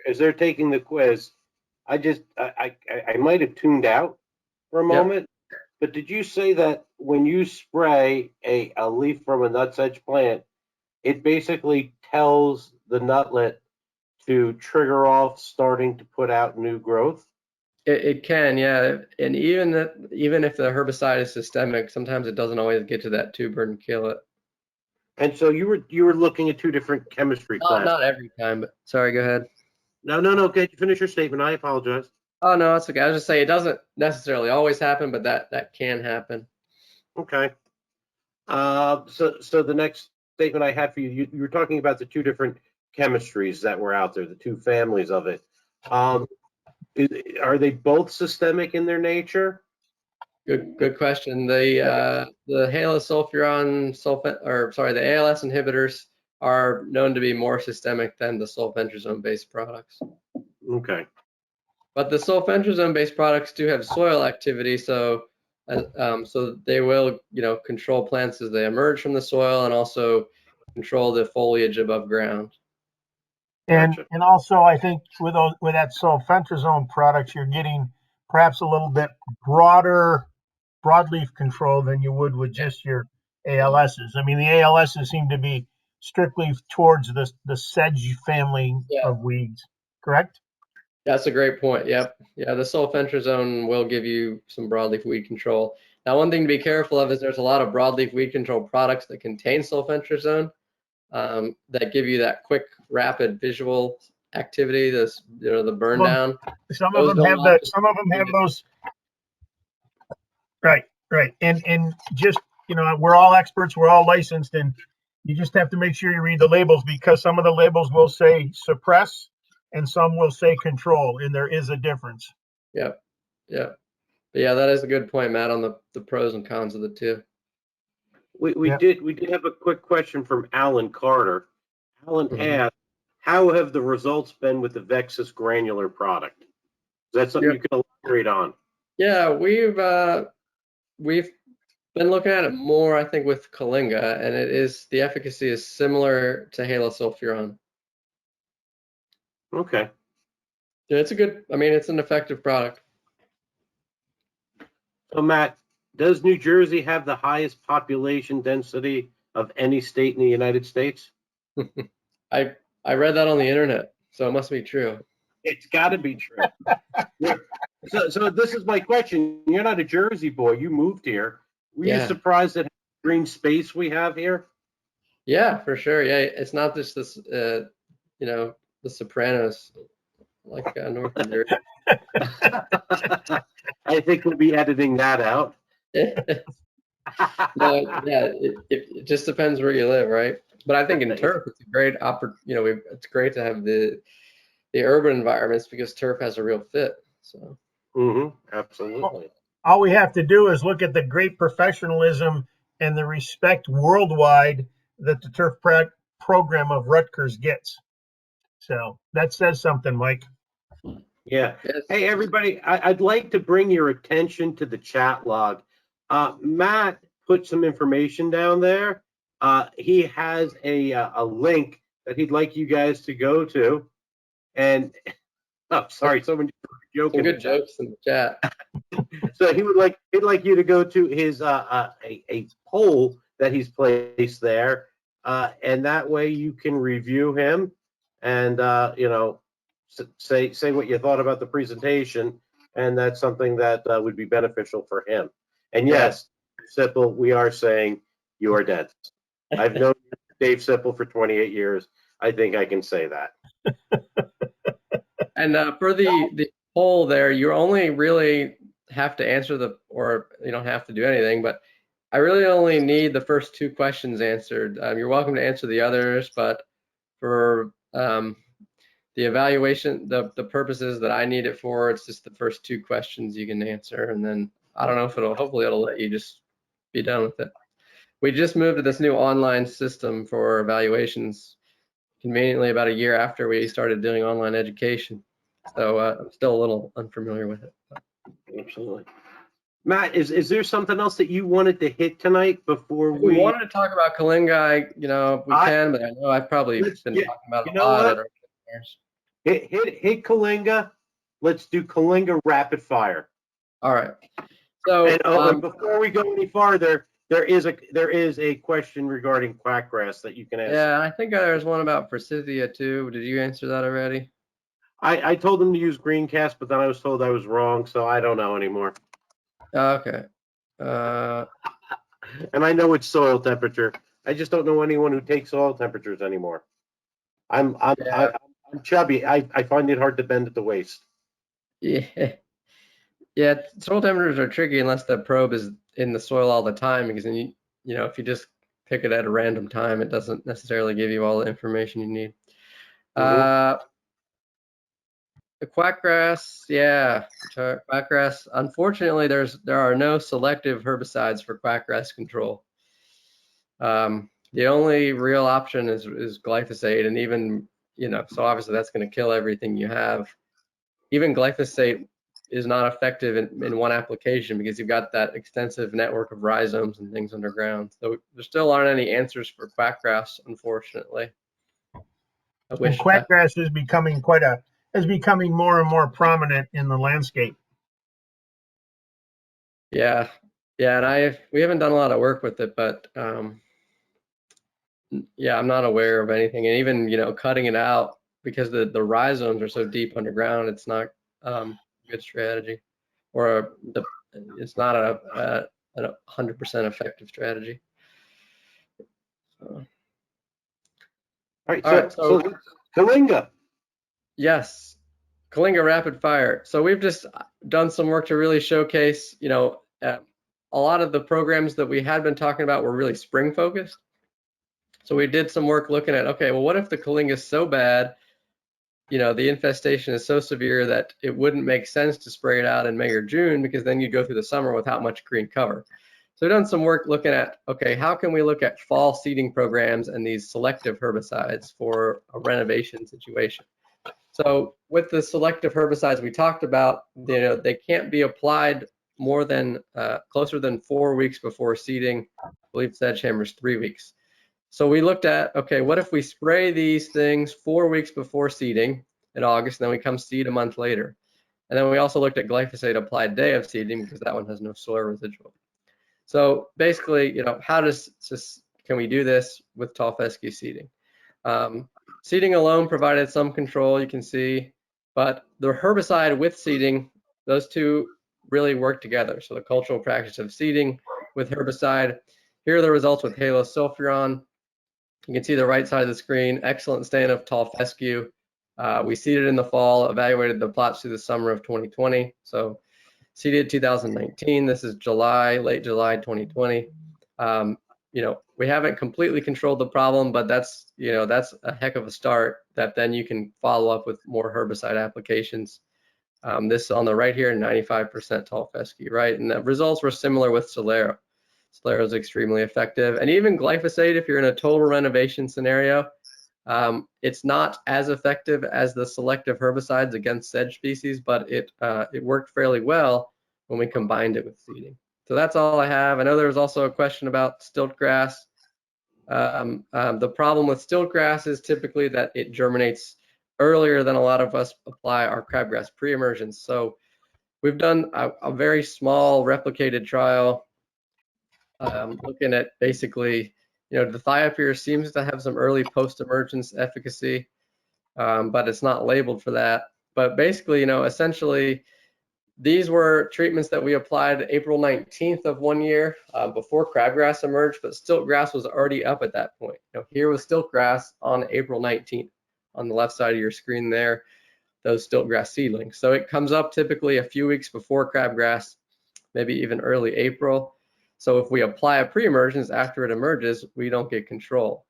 as they're taking the quiz, I might have tuned out for a moment, but did you say that when you spray a leaf from a nutsedge plant, it basically tells the nutlet to trigger off starting to put out new growth? It can, yeah. And even if the herbicide is systemic, sometimes it doesn't always get to that tuber and kill it. And so you were looking at 2 different chemistry classes. Not every time, but sorry, go ahead. No. Okay, finish your statement. I apologize. Oh no, that's okay. I was just saying it doesn't necessarily always happen, but that can happen. Okay. So the next statement I had for you were talking about the 2 different chemistries that were out there, the 2 families of it. Are they both systemic in their nature? Good question. The halosulfuron the ALS inhibitors are known to be more systemic than the sulfentrazone-based products. Okay. But the sulfentrazone-based products do have soil activity, so they will, control plants as they emerge from the soil and also control the foliage above ground. And Gotcha. and also, I think with that sulfentrazone products, you're getting perhaps a little bit broader broadleaf control than you would with just your ALSs. I mean, the ALSs seem to be strictly towards the sedge family of weeds, correct? That's a great point. Yep. Yeah, the sulfentrazone will give you some broadleaf weed control. Now, one thing to be careful of is there's a lot of broadleaf weed control products that contain sulfentrazone that give you that quick, rapid visual activity. The burn down. Some of them have those. Right. And just, we're all experts, we're all licensed, and you just have to make sure you read the labels, because some of the labels will say suppress and some will say control, and there is a difference. Yep. But yeah, that is a good point, Matt, on the pros and cons of the two. We did have a quick question from Alan Carter. Alan asked, how have the results been with the Vexus granular product? Is that something you can elaborate on? Yeah, we've been looking at it more, I think, with Kalinga, and the efficacy is similar to halosulfuron. Okay. Yeah, it's an effective product. So Matt, does New Jersey have the highest population density of any state in the United States? I read that on the internet, so it must be true. It's got to be true. So this is my question. You're not a Jersey boy. You moved here. Were you surprised at how much green space we have here? Yeah, for sure. Yeah, it's not just this, the Sopranos, like North New Jersey. I think we'll be editing that out. No, yeah, it just depends where you live, right? But I think in turf, it's a great it's great to have the urban environments because turf has a real fit. So. Absolutely. All we have to do is look at the great professionalism and the respect worldwide that the turf program of Rutgers gets. So that says something, Mike. Yeah. Hey, everybody, I'd like to bring your attention to the chat log. Matt put some information down there. He has a link that he'd like you guys to go to. And, oh, sorry, someone joking. Some good jokes in the chat. So he'd like you to go to his a poll that he's placed there, and that way you can review him and say what you thought about the presentation, and that's something that would be beneficial for him. And yes, Sipple, we are saying you are dead. I've known Dave Sipple for 28 years. I think I can say that. And for the poll there, you only really have to answer or you don't have to do anything, but I really only need the first two questions answered. You're welcome to answer the others, but for the evaluation, the purposes that I need it for, it's just the first two questions you can answer, and then I don't know if hopefully it'll let you just be done with it. We just moved to this new online system for evaluations conveniently about a year after we started doing online education. So I'm still a little unfamiliar with it. Absolutely. Matt, is there something else that you wanted to hit tonight before we wanted to talk about Kalinga? We can, but I know I've probably been talking about it a lot at our seminars. Hit Kalinga. Let's do Kalinga rapid fire. All right. So and before we go any farther, there is a question regarding quackgrass that you can ask. Yeah, I think there's one about forsythia too. Did you answer that already? I told them to use greencast, but then I was told I was wrong, so I don't know anymore. Okay. And I know it's soil temperature. I just don't know anyone who takes soil temperatures anymore. I'm chubby. I find it hard to bend at the waist. Yeah. Yeah, soil temperatures are tricky unless the probe is in the soil all the time, because then if you just pick it at a random time, it doesn't necessarily give you all the information you need. The quackgrass, quackgrass. Unfortunately, there are no selective herbicides for quackgrass control. The only real option is glyphosate, and even, so obviously that's going to kill everything you have. Even glyphosate is not effective in one application because you've got that extensive network of rhizomes and things underground. So there still aren't any answers for quackgrass, unfortunately. I wish. And quackgrass is becoming becoming more and more prominent in the landscape. Yeah, and we haven't done a lot of work with it, but yeah, I'm not aware of anything. And even cutting it out because the rhizomes are so deep underground, it's not a good strategy, or it's not a 100% effective strategy. All right, so Kalinga. Yes, Kalinga rapid fire. So we've just done some work to really showcase, a lot of the programs that we had been talking about were really spring focused. So we did some work looking at, okay, well, what if the Kalinga is so bad, the infestation is so severe that it wouldn't make sense to spray it out in May or June, because then you go through the summer without much green cover. So we've done some work looking at, okay, how can we look at fall seeding programs and these selective herbicides for a renovation situation? So with the selective herbicides we talked about, they can't be applied more than closer than 4 weeks before seeding. I believe Sedgehammer's 3 weeks. So we looked at, okay, what if we spray these things 4 weeks before seeding in August, and then we come seed a month later? And then we also looked at glyphosate applied day of seeding, because that one has no soil residual. So basically, can we do this with tall fescue seeding? Seeding alone provided some control, you can see, but the herbicide with seeding, those two really work together. So the cultural practice of seeding with herbicide. Here are the results with halosulfuron. You can see the right side of the screen, excellent stand of tall fescue. We seeded in the fall, evaluated the plots through the summer of 2020. So seeded 2019, this is late July 2020. We haven't completely controlled the problem, but that's a heck of a start that then you can follow up with more herbicide applications. This on the right here, 95% tall fescue, right? And the results were similar with Solero. Solero is extremely effective. And even glyphosate, if you're in a total renovation scenario, it's not as effective as the selective herbicides against sedge species, but it worked fairly well when we combined it with seeding. So that's all I have. I know there was also a question about stilt grass. The problem with stilt grass is typically that it germinates earlier than a lot of us apply our crabgrass pre-emergence. So we've done a very small replicated trial looking at basically, the thiopure seems to have some early post-emergence efficacy, but it's not labeled for that. But basically, essentially, these were treatments that we applied April 19th of one year before crabgrass emerged, but stilt grass was already up at that point. Here was stilt grass on April 19th on the left side of your screen there, those stilt grass seedlings. So it comes up typically a few weeks before crabgrass, maybe even early April. So if we apply a pre-emergence after it emerges, we don't get control.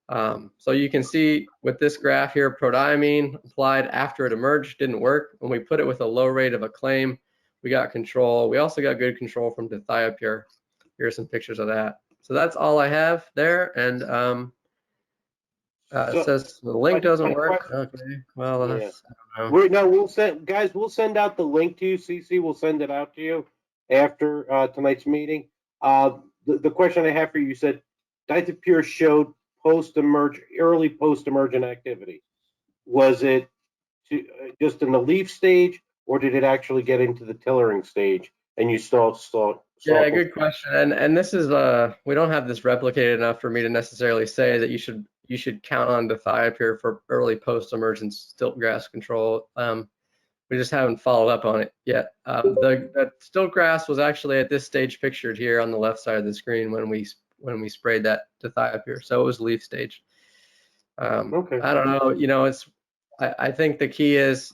So you can see with this graph here, prodiamine applied after it emerged didn't work. When we put it with a low rate of acclaim, we got control. We also got good control from dithiopure. Here are some pictures of that. So that's all I have there. And it says the link doesn't work. Okay, well, I don't know. We'll send out the link to you. CC will send it out to you after tonight's meeting. The question I have for you said dithiopure showed early post-emergent activity. Was it just in the leaf stage, or did it actually get into the tillering stage and you saw? Yeah, good question. And this is we don't have this replicated enough for me to necessarily say that you should count on dithiopure for early post-emergent stilt grass control. We just haven't followed up on it yet. The stilt grass was actually at this stage pictured here on the left side of the screen when we sprayed that dithiopure, so it was leaf stage. Okay. I don't know. I think the key is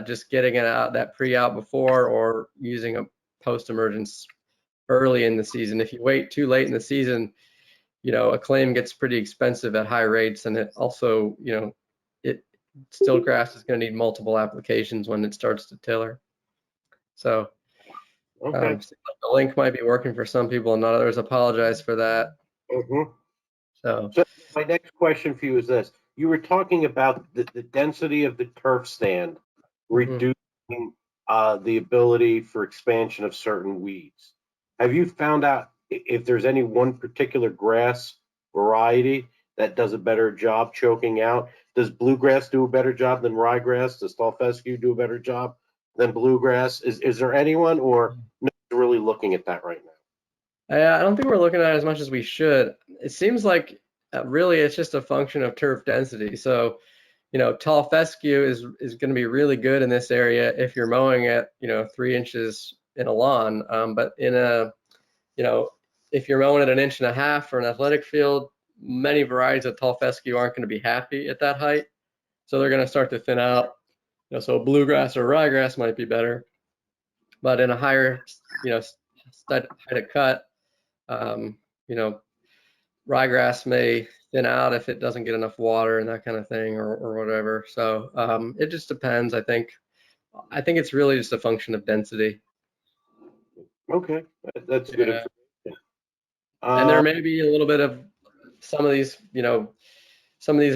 just getting it out, that pre-out before, or using a post-emergence early in the season. If you wait too late in the season, acclaim gets pretty expensive at high rates, and it also, stilt grass is going to need multiple applications when it starts to tiller. So Okay. the link might be working for some people and not others. Apologize for that. So So my next question for you is this. You were talking about the density of the turf stand reducing the ability for expansion of certain weeds. Have you found out if there's any one particular grass variety that does a better job choking out? Does bluegrass do a better job than ryegrass? Does tall fescue do a better job than bluegrass? Is there anyone, or no one's really looking at that right now? I don't think we're looking at it as much as we should. It seems like really it's just a function of turf density. So, tall fescue is going to be really good in this area if you're mowing at 3 inches in a lawn. But in a if you're mowing at 1.5 inches for an athletic field, many varieties of tall fescue aren't going to be happy at that height, so they're going to start to thin out. So bluegrass or ryegrass might be better, but in a higher height of cut, ryegrass may thin out if it doesn't get enough water and that kind of thing, or whatever. So it just depends. I think it's really just a function of density. Okay, that's good information. And there may be a little bit of some of these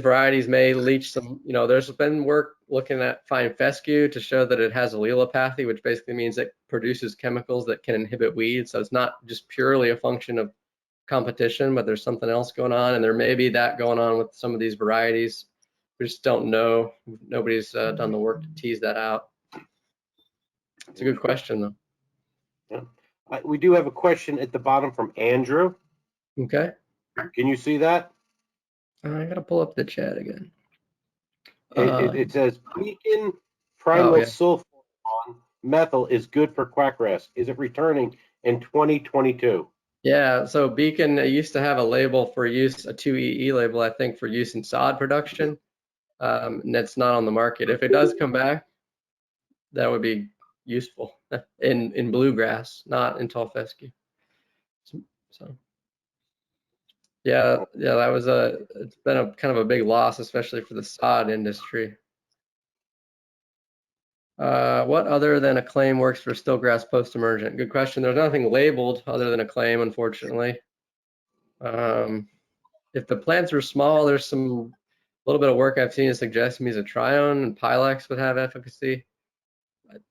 varieties may leach some. There's been work looking at fine fescue to show that it has allelopathy, which basically means it produces chemicals that can inhibit weeds. So it's not just purely a function of competition, but there's something else going on, and there may be that going on with some of these varieties. We just don't know. Nobody's done the work to tease that out. It's a good question, though. Yeah. We do have a question at the bottom from Andrew. Okay. Can you see that? I gotta pull up the chat again. It says Beacon primal sulfur methyl is good for quackgrass. Is it returning in 2022? Yeah, so Beacon used to have a label for use, a 2EE label, I think, for use in sod production, and that's not on the market. If it does come back, that would be useful in bluegrass, not in tall fescue. So yeah, that was it's been a kind of a big loss, especially for the sod industry. What other than acclaim works for stiltgrass post-emergent? Good question. There's nothing labeled other than acclaim, unfortunately. If the plants are small, there's a little bit of work I've seen to suggest mesotrione and pilex would have efficacy.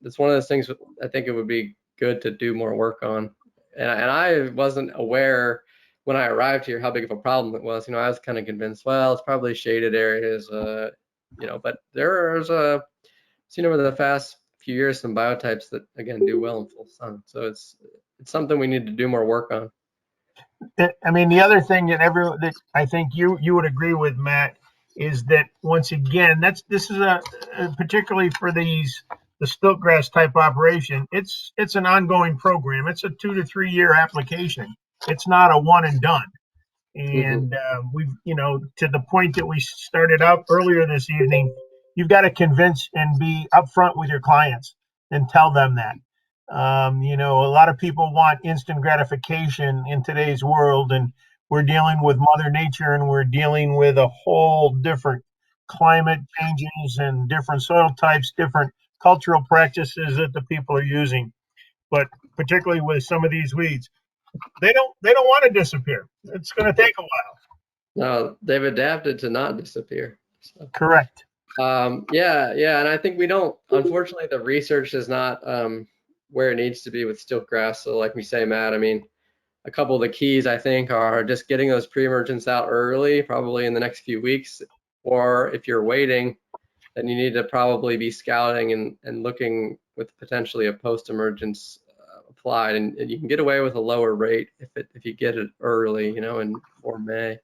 It's one of those things I think it would be good to do more work on. And I wasn't aware when I arrived here how big of a problem it was. I was kind of convinced, well, it's probably shaded areas, but there's seen over the past few years some biotypes that again do well in full sun. So it's something we need to do more work on. I mean, the other thing that I think you would agree with, Matt, is that once again, this is a particularly for the stiltgrass type operation. It's an ongoing program. It's a 2 to 3 year application. It's not a one and done. And we've, to the point that we started out earlier this evening, you've got to convince and be upfront with your clients and tell them that. A lot of people want instant gratification in today's world, and we're dealing with Mother Nature, and we're dealing with a whole different climate changes and different soil types, different cultural practices that the people are using. But particularly with some of these weeds, they don't want to disappear. It's going to take a while. No, they've adapted to not disappear. So. Correct. Yeah, and I think we don't. Unfortunately, the research is not where it needs to be with stiltgrass. So, like we say, Matt, I mean, a couple of the keys I think are just getting those pre-emergents out early, probably in the next few weeks. Or if you're waiting, then you need to probably be scouting and looking with potentially a post-emergence applied, and you can get away with a lower rate if you get it early, or May,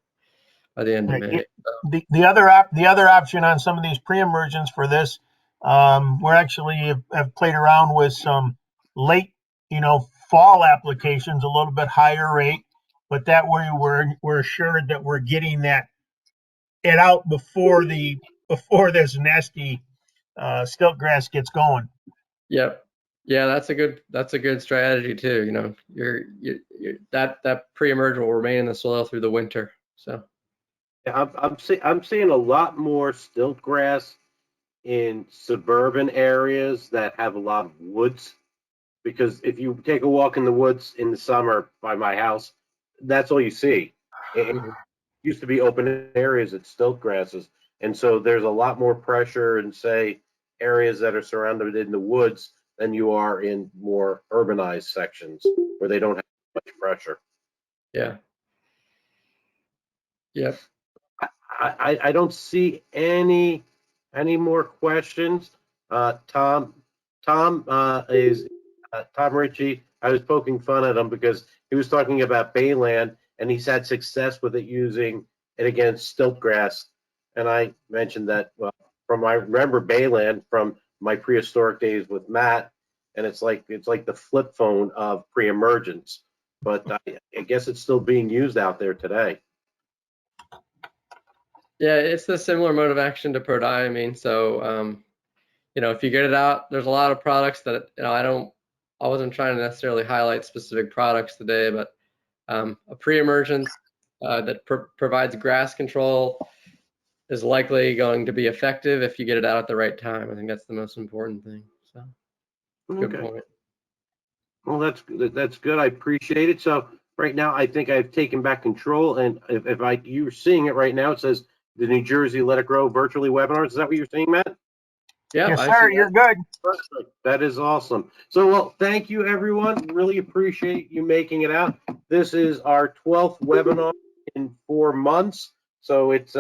by the end of May. So. The other option on some of these pre-emergents for this, we're actually have played around with some late, fall applications, a little bit higher rate, but that way we're assured that we're getting it out before this nasty stiltgrass gets going. Yep. Yeah, that's a good strategy too. That pre-emerge will remain in the soil through the winter. So yeah, I'm seeing a lot more stiltgrass in suburban areas that have a lot of woods, because if you take a walk in the woods in the summer by my house, that's all you see. used to be open areas at stilt grasses. And so there's a lot more pressure in, say, areas that are surrounded in the woods than you are in more urbanized sections where they don't have much pressure. Yeah. Yep. I don't see any more questions. Tom Ritchie. I was poking fun at him because he was talking about bayland and he's had success with it using it against stilt grass. And I mentioned that, well, I remember bayland from my prehistoric days with Matt, and it's like the flip phone of pre-emergence. But I guess it's still being used out there today. Yeah, it's the similar mode of action to prodiamine. So, if you get it out, there's a lot of products that, I wasn't trying to necessarily highlight specific products today, but a pre-emergence that provides grass control is likely going to be effective if you get it out at the right time. I think that's the most important thing. So, good point. Well, that's good. I appreciate it. So right now, I think I've taken back control. And if you're seeing it right now, it says the New Jersey Let It Grow virtually webinars. Is that what you're seeing, Matt? Yeah, yes, sir. You're good. Perfect. That is awesome. So, well, thank you, everyone. Really appreciate you making it out. This is our 12th webinar in 4 months. So it's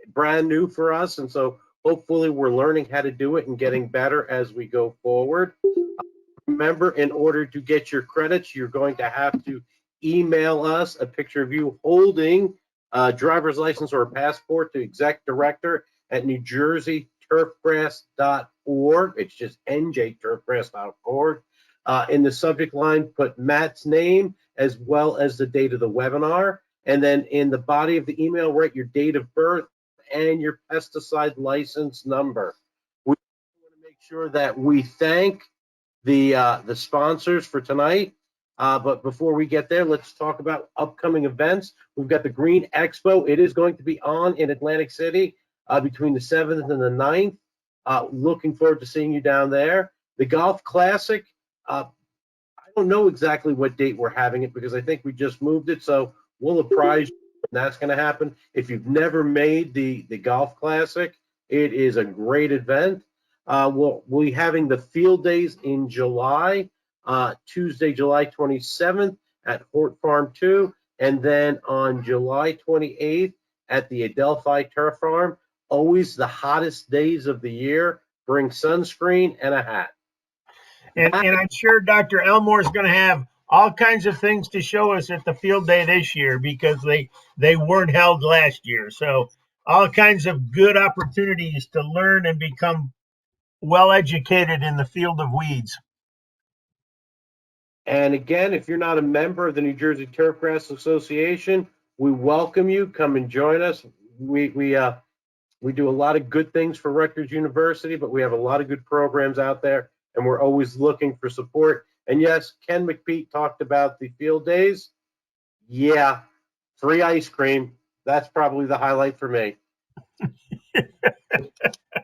brand new for us. And so hopefully we're learning how to do it and getting better as we go forward. Remember, in order to get your credits, you're going to have to email us a picture of you holding a driver's license or a passport to exec director at NewJerseyTurfgrass.org. It's just njturfgrass.org. In the subject line, put Matt's name as well as the date of the webinar. And then in the body of the email, write your date of birth and your pesticide license number. We want to make sure that we thank the sponsors for tonight. But before we get there, let's talk about upcoming events. We've got the Green Expo. It is going to be on in Atlantic City between the 7th and the 9th. Looking forward to seeing you down there. The Golf Classic, I don't know exactly what date we're having it because I think we just moved it. So we'll apprise you when that's going to happen. If you've never made the Golf Classic, it is a great event. We'll be having the field days in July, Tuesday, July 27th at Hort Farm 2, and then on July 28th at the Adelphi Turf Farm. Always the hottest days of the year. Bring sunscreen and a hat. And I'm sure Dr. Elmore is going to have all kinds of things to show us at the field day this year because they weren't held last year. So all kinds of good opportunities to learn and become well educated in the field of weeds. And again, if you're not a member of the New Jersey Turfgrass Association, we welcome you. Come and join us. We do a lot of good things for Rutgers University, but we have a lot of good programs out there, and we're always looking for support. And yes, Ken McPeak talked about the field days. Yeah, free ice cream. That's probably the highlight for me.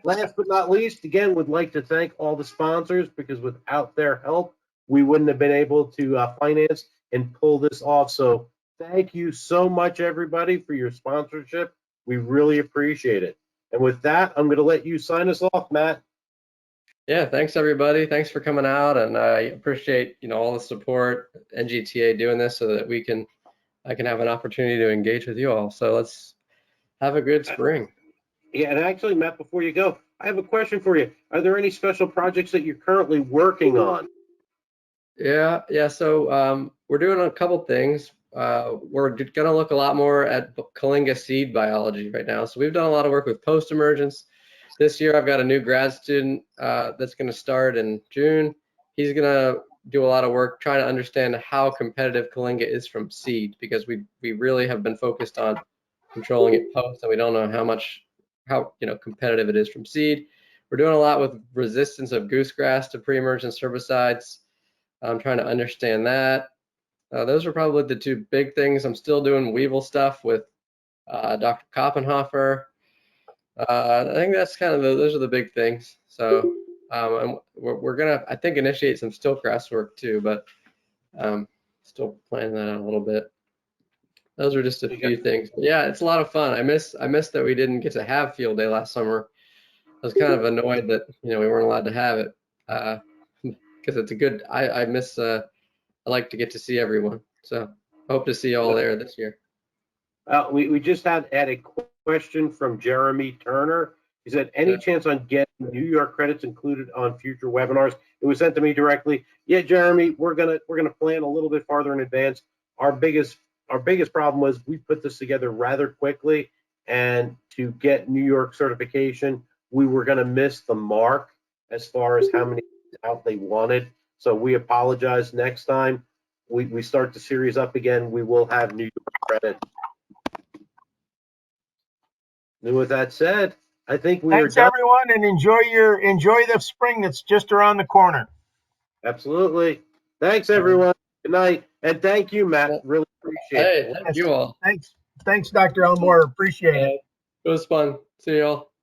Last but not least, again, would like to thank all the sponsors because without their help, we wouldn't have been able to finance and pull this off. So thank you so much, everybody, for your sponsorship. We really appreciate it. And with that, I'm going to let you sign us off, Matt. Yeah, thanks everybody. Thanks for coming out, and I appreciate all the support NGTA doing this so that I can have an opportunity to engage with you all. So let's have a good spring. Yeah, and actually, Matt, before you go, I have a question for you. Are there any special projects that you're currently working on? Yeah. So we're doing a couple things. We're going to look a lot more at Kalinga seed biology right now. So we've done a lot of work with post-emergence. This year, I've got a new grad student that's going to start in June. He's going to do a lot of work trying to understand how competitive Kalinga is from seed, because we really have been focused on controlling it post, and we don't know how competitive it is from seed. We're doing a lot with resistance of Goose Grass to pre-emergence herbicides. I'm trying to understand that. Those are probably the two big things. I'm still doing weevil stuff with Dr. Koppenhofer. I think that's kind of those are the big things. So and we're gonna, I think, initiate some stilt grass work too, but still planning that out a little bit. those were just a few things. But yeah, it's a lot of fun. I miss that we didn't get to have field day last summer. I was kind of annoyed that we weren't allowed to have it because it's a good. I miss. I like to get to see everyone. So I hope to see you all there this year. We just had a question from Jeremy Turner. He said, any chance on getting New York credits included on future webinars? It was sent to me directly. Yeah, Jeremy, we're gonna plan a little bit farther in advance. Our biggest problem was we put this together rather quickly, and to get New York certification, we were gonna miss the mark as far as how many out they wanted. So we apologize. Next time we start the series up again, we will have New York credit. And with that said, I think we are Thanks, done. everyone, and enjoy the spring that's just around the corner. Absolutely. Thanks, everyone. Good night. And thank you, Matt. Really appreciate it. Hey, thank you all. Thanks, Dr. Elmore. Appreciate it. It was fun. See you all.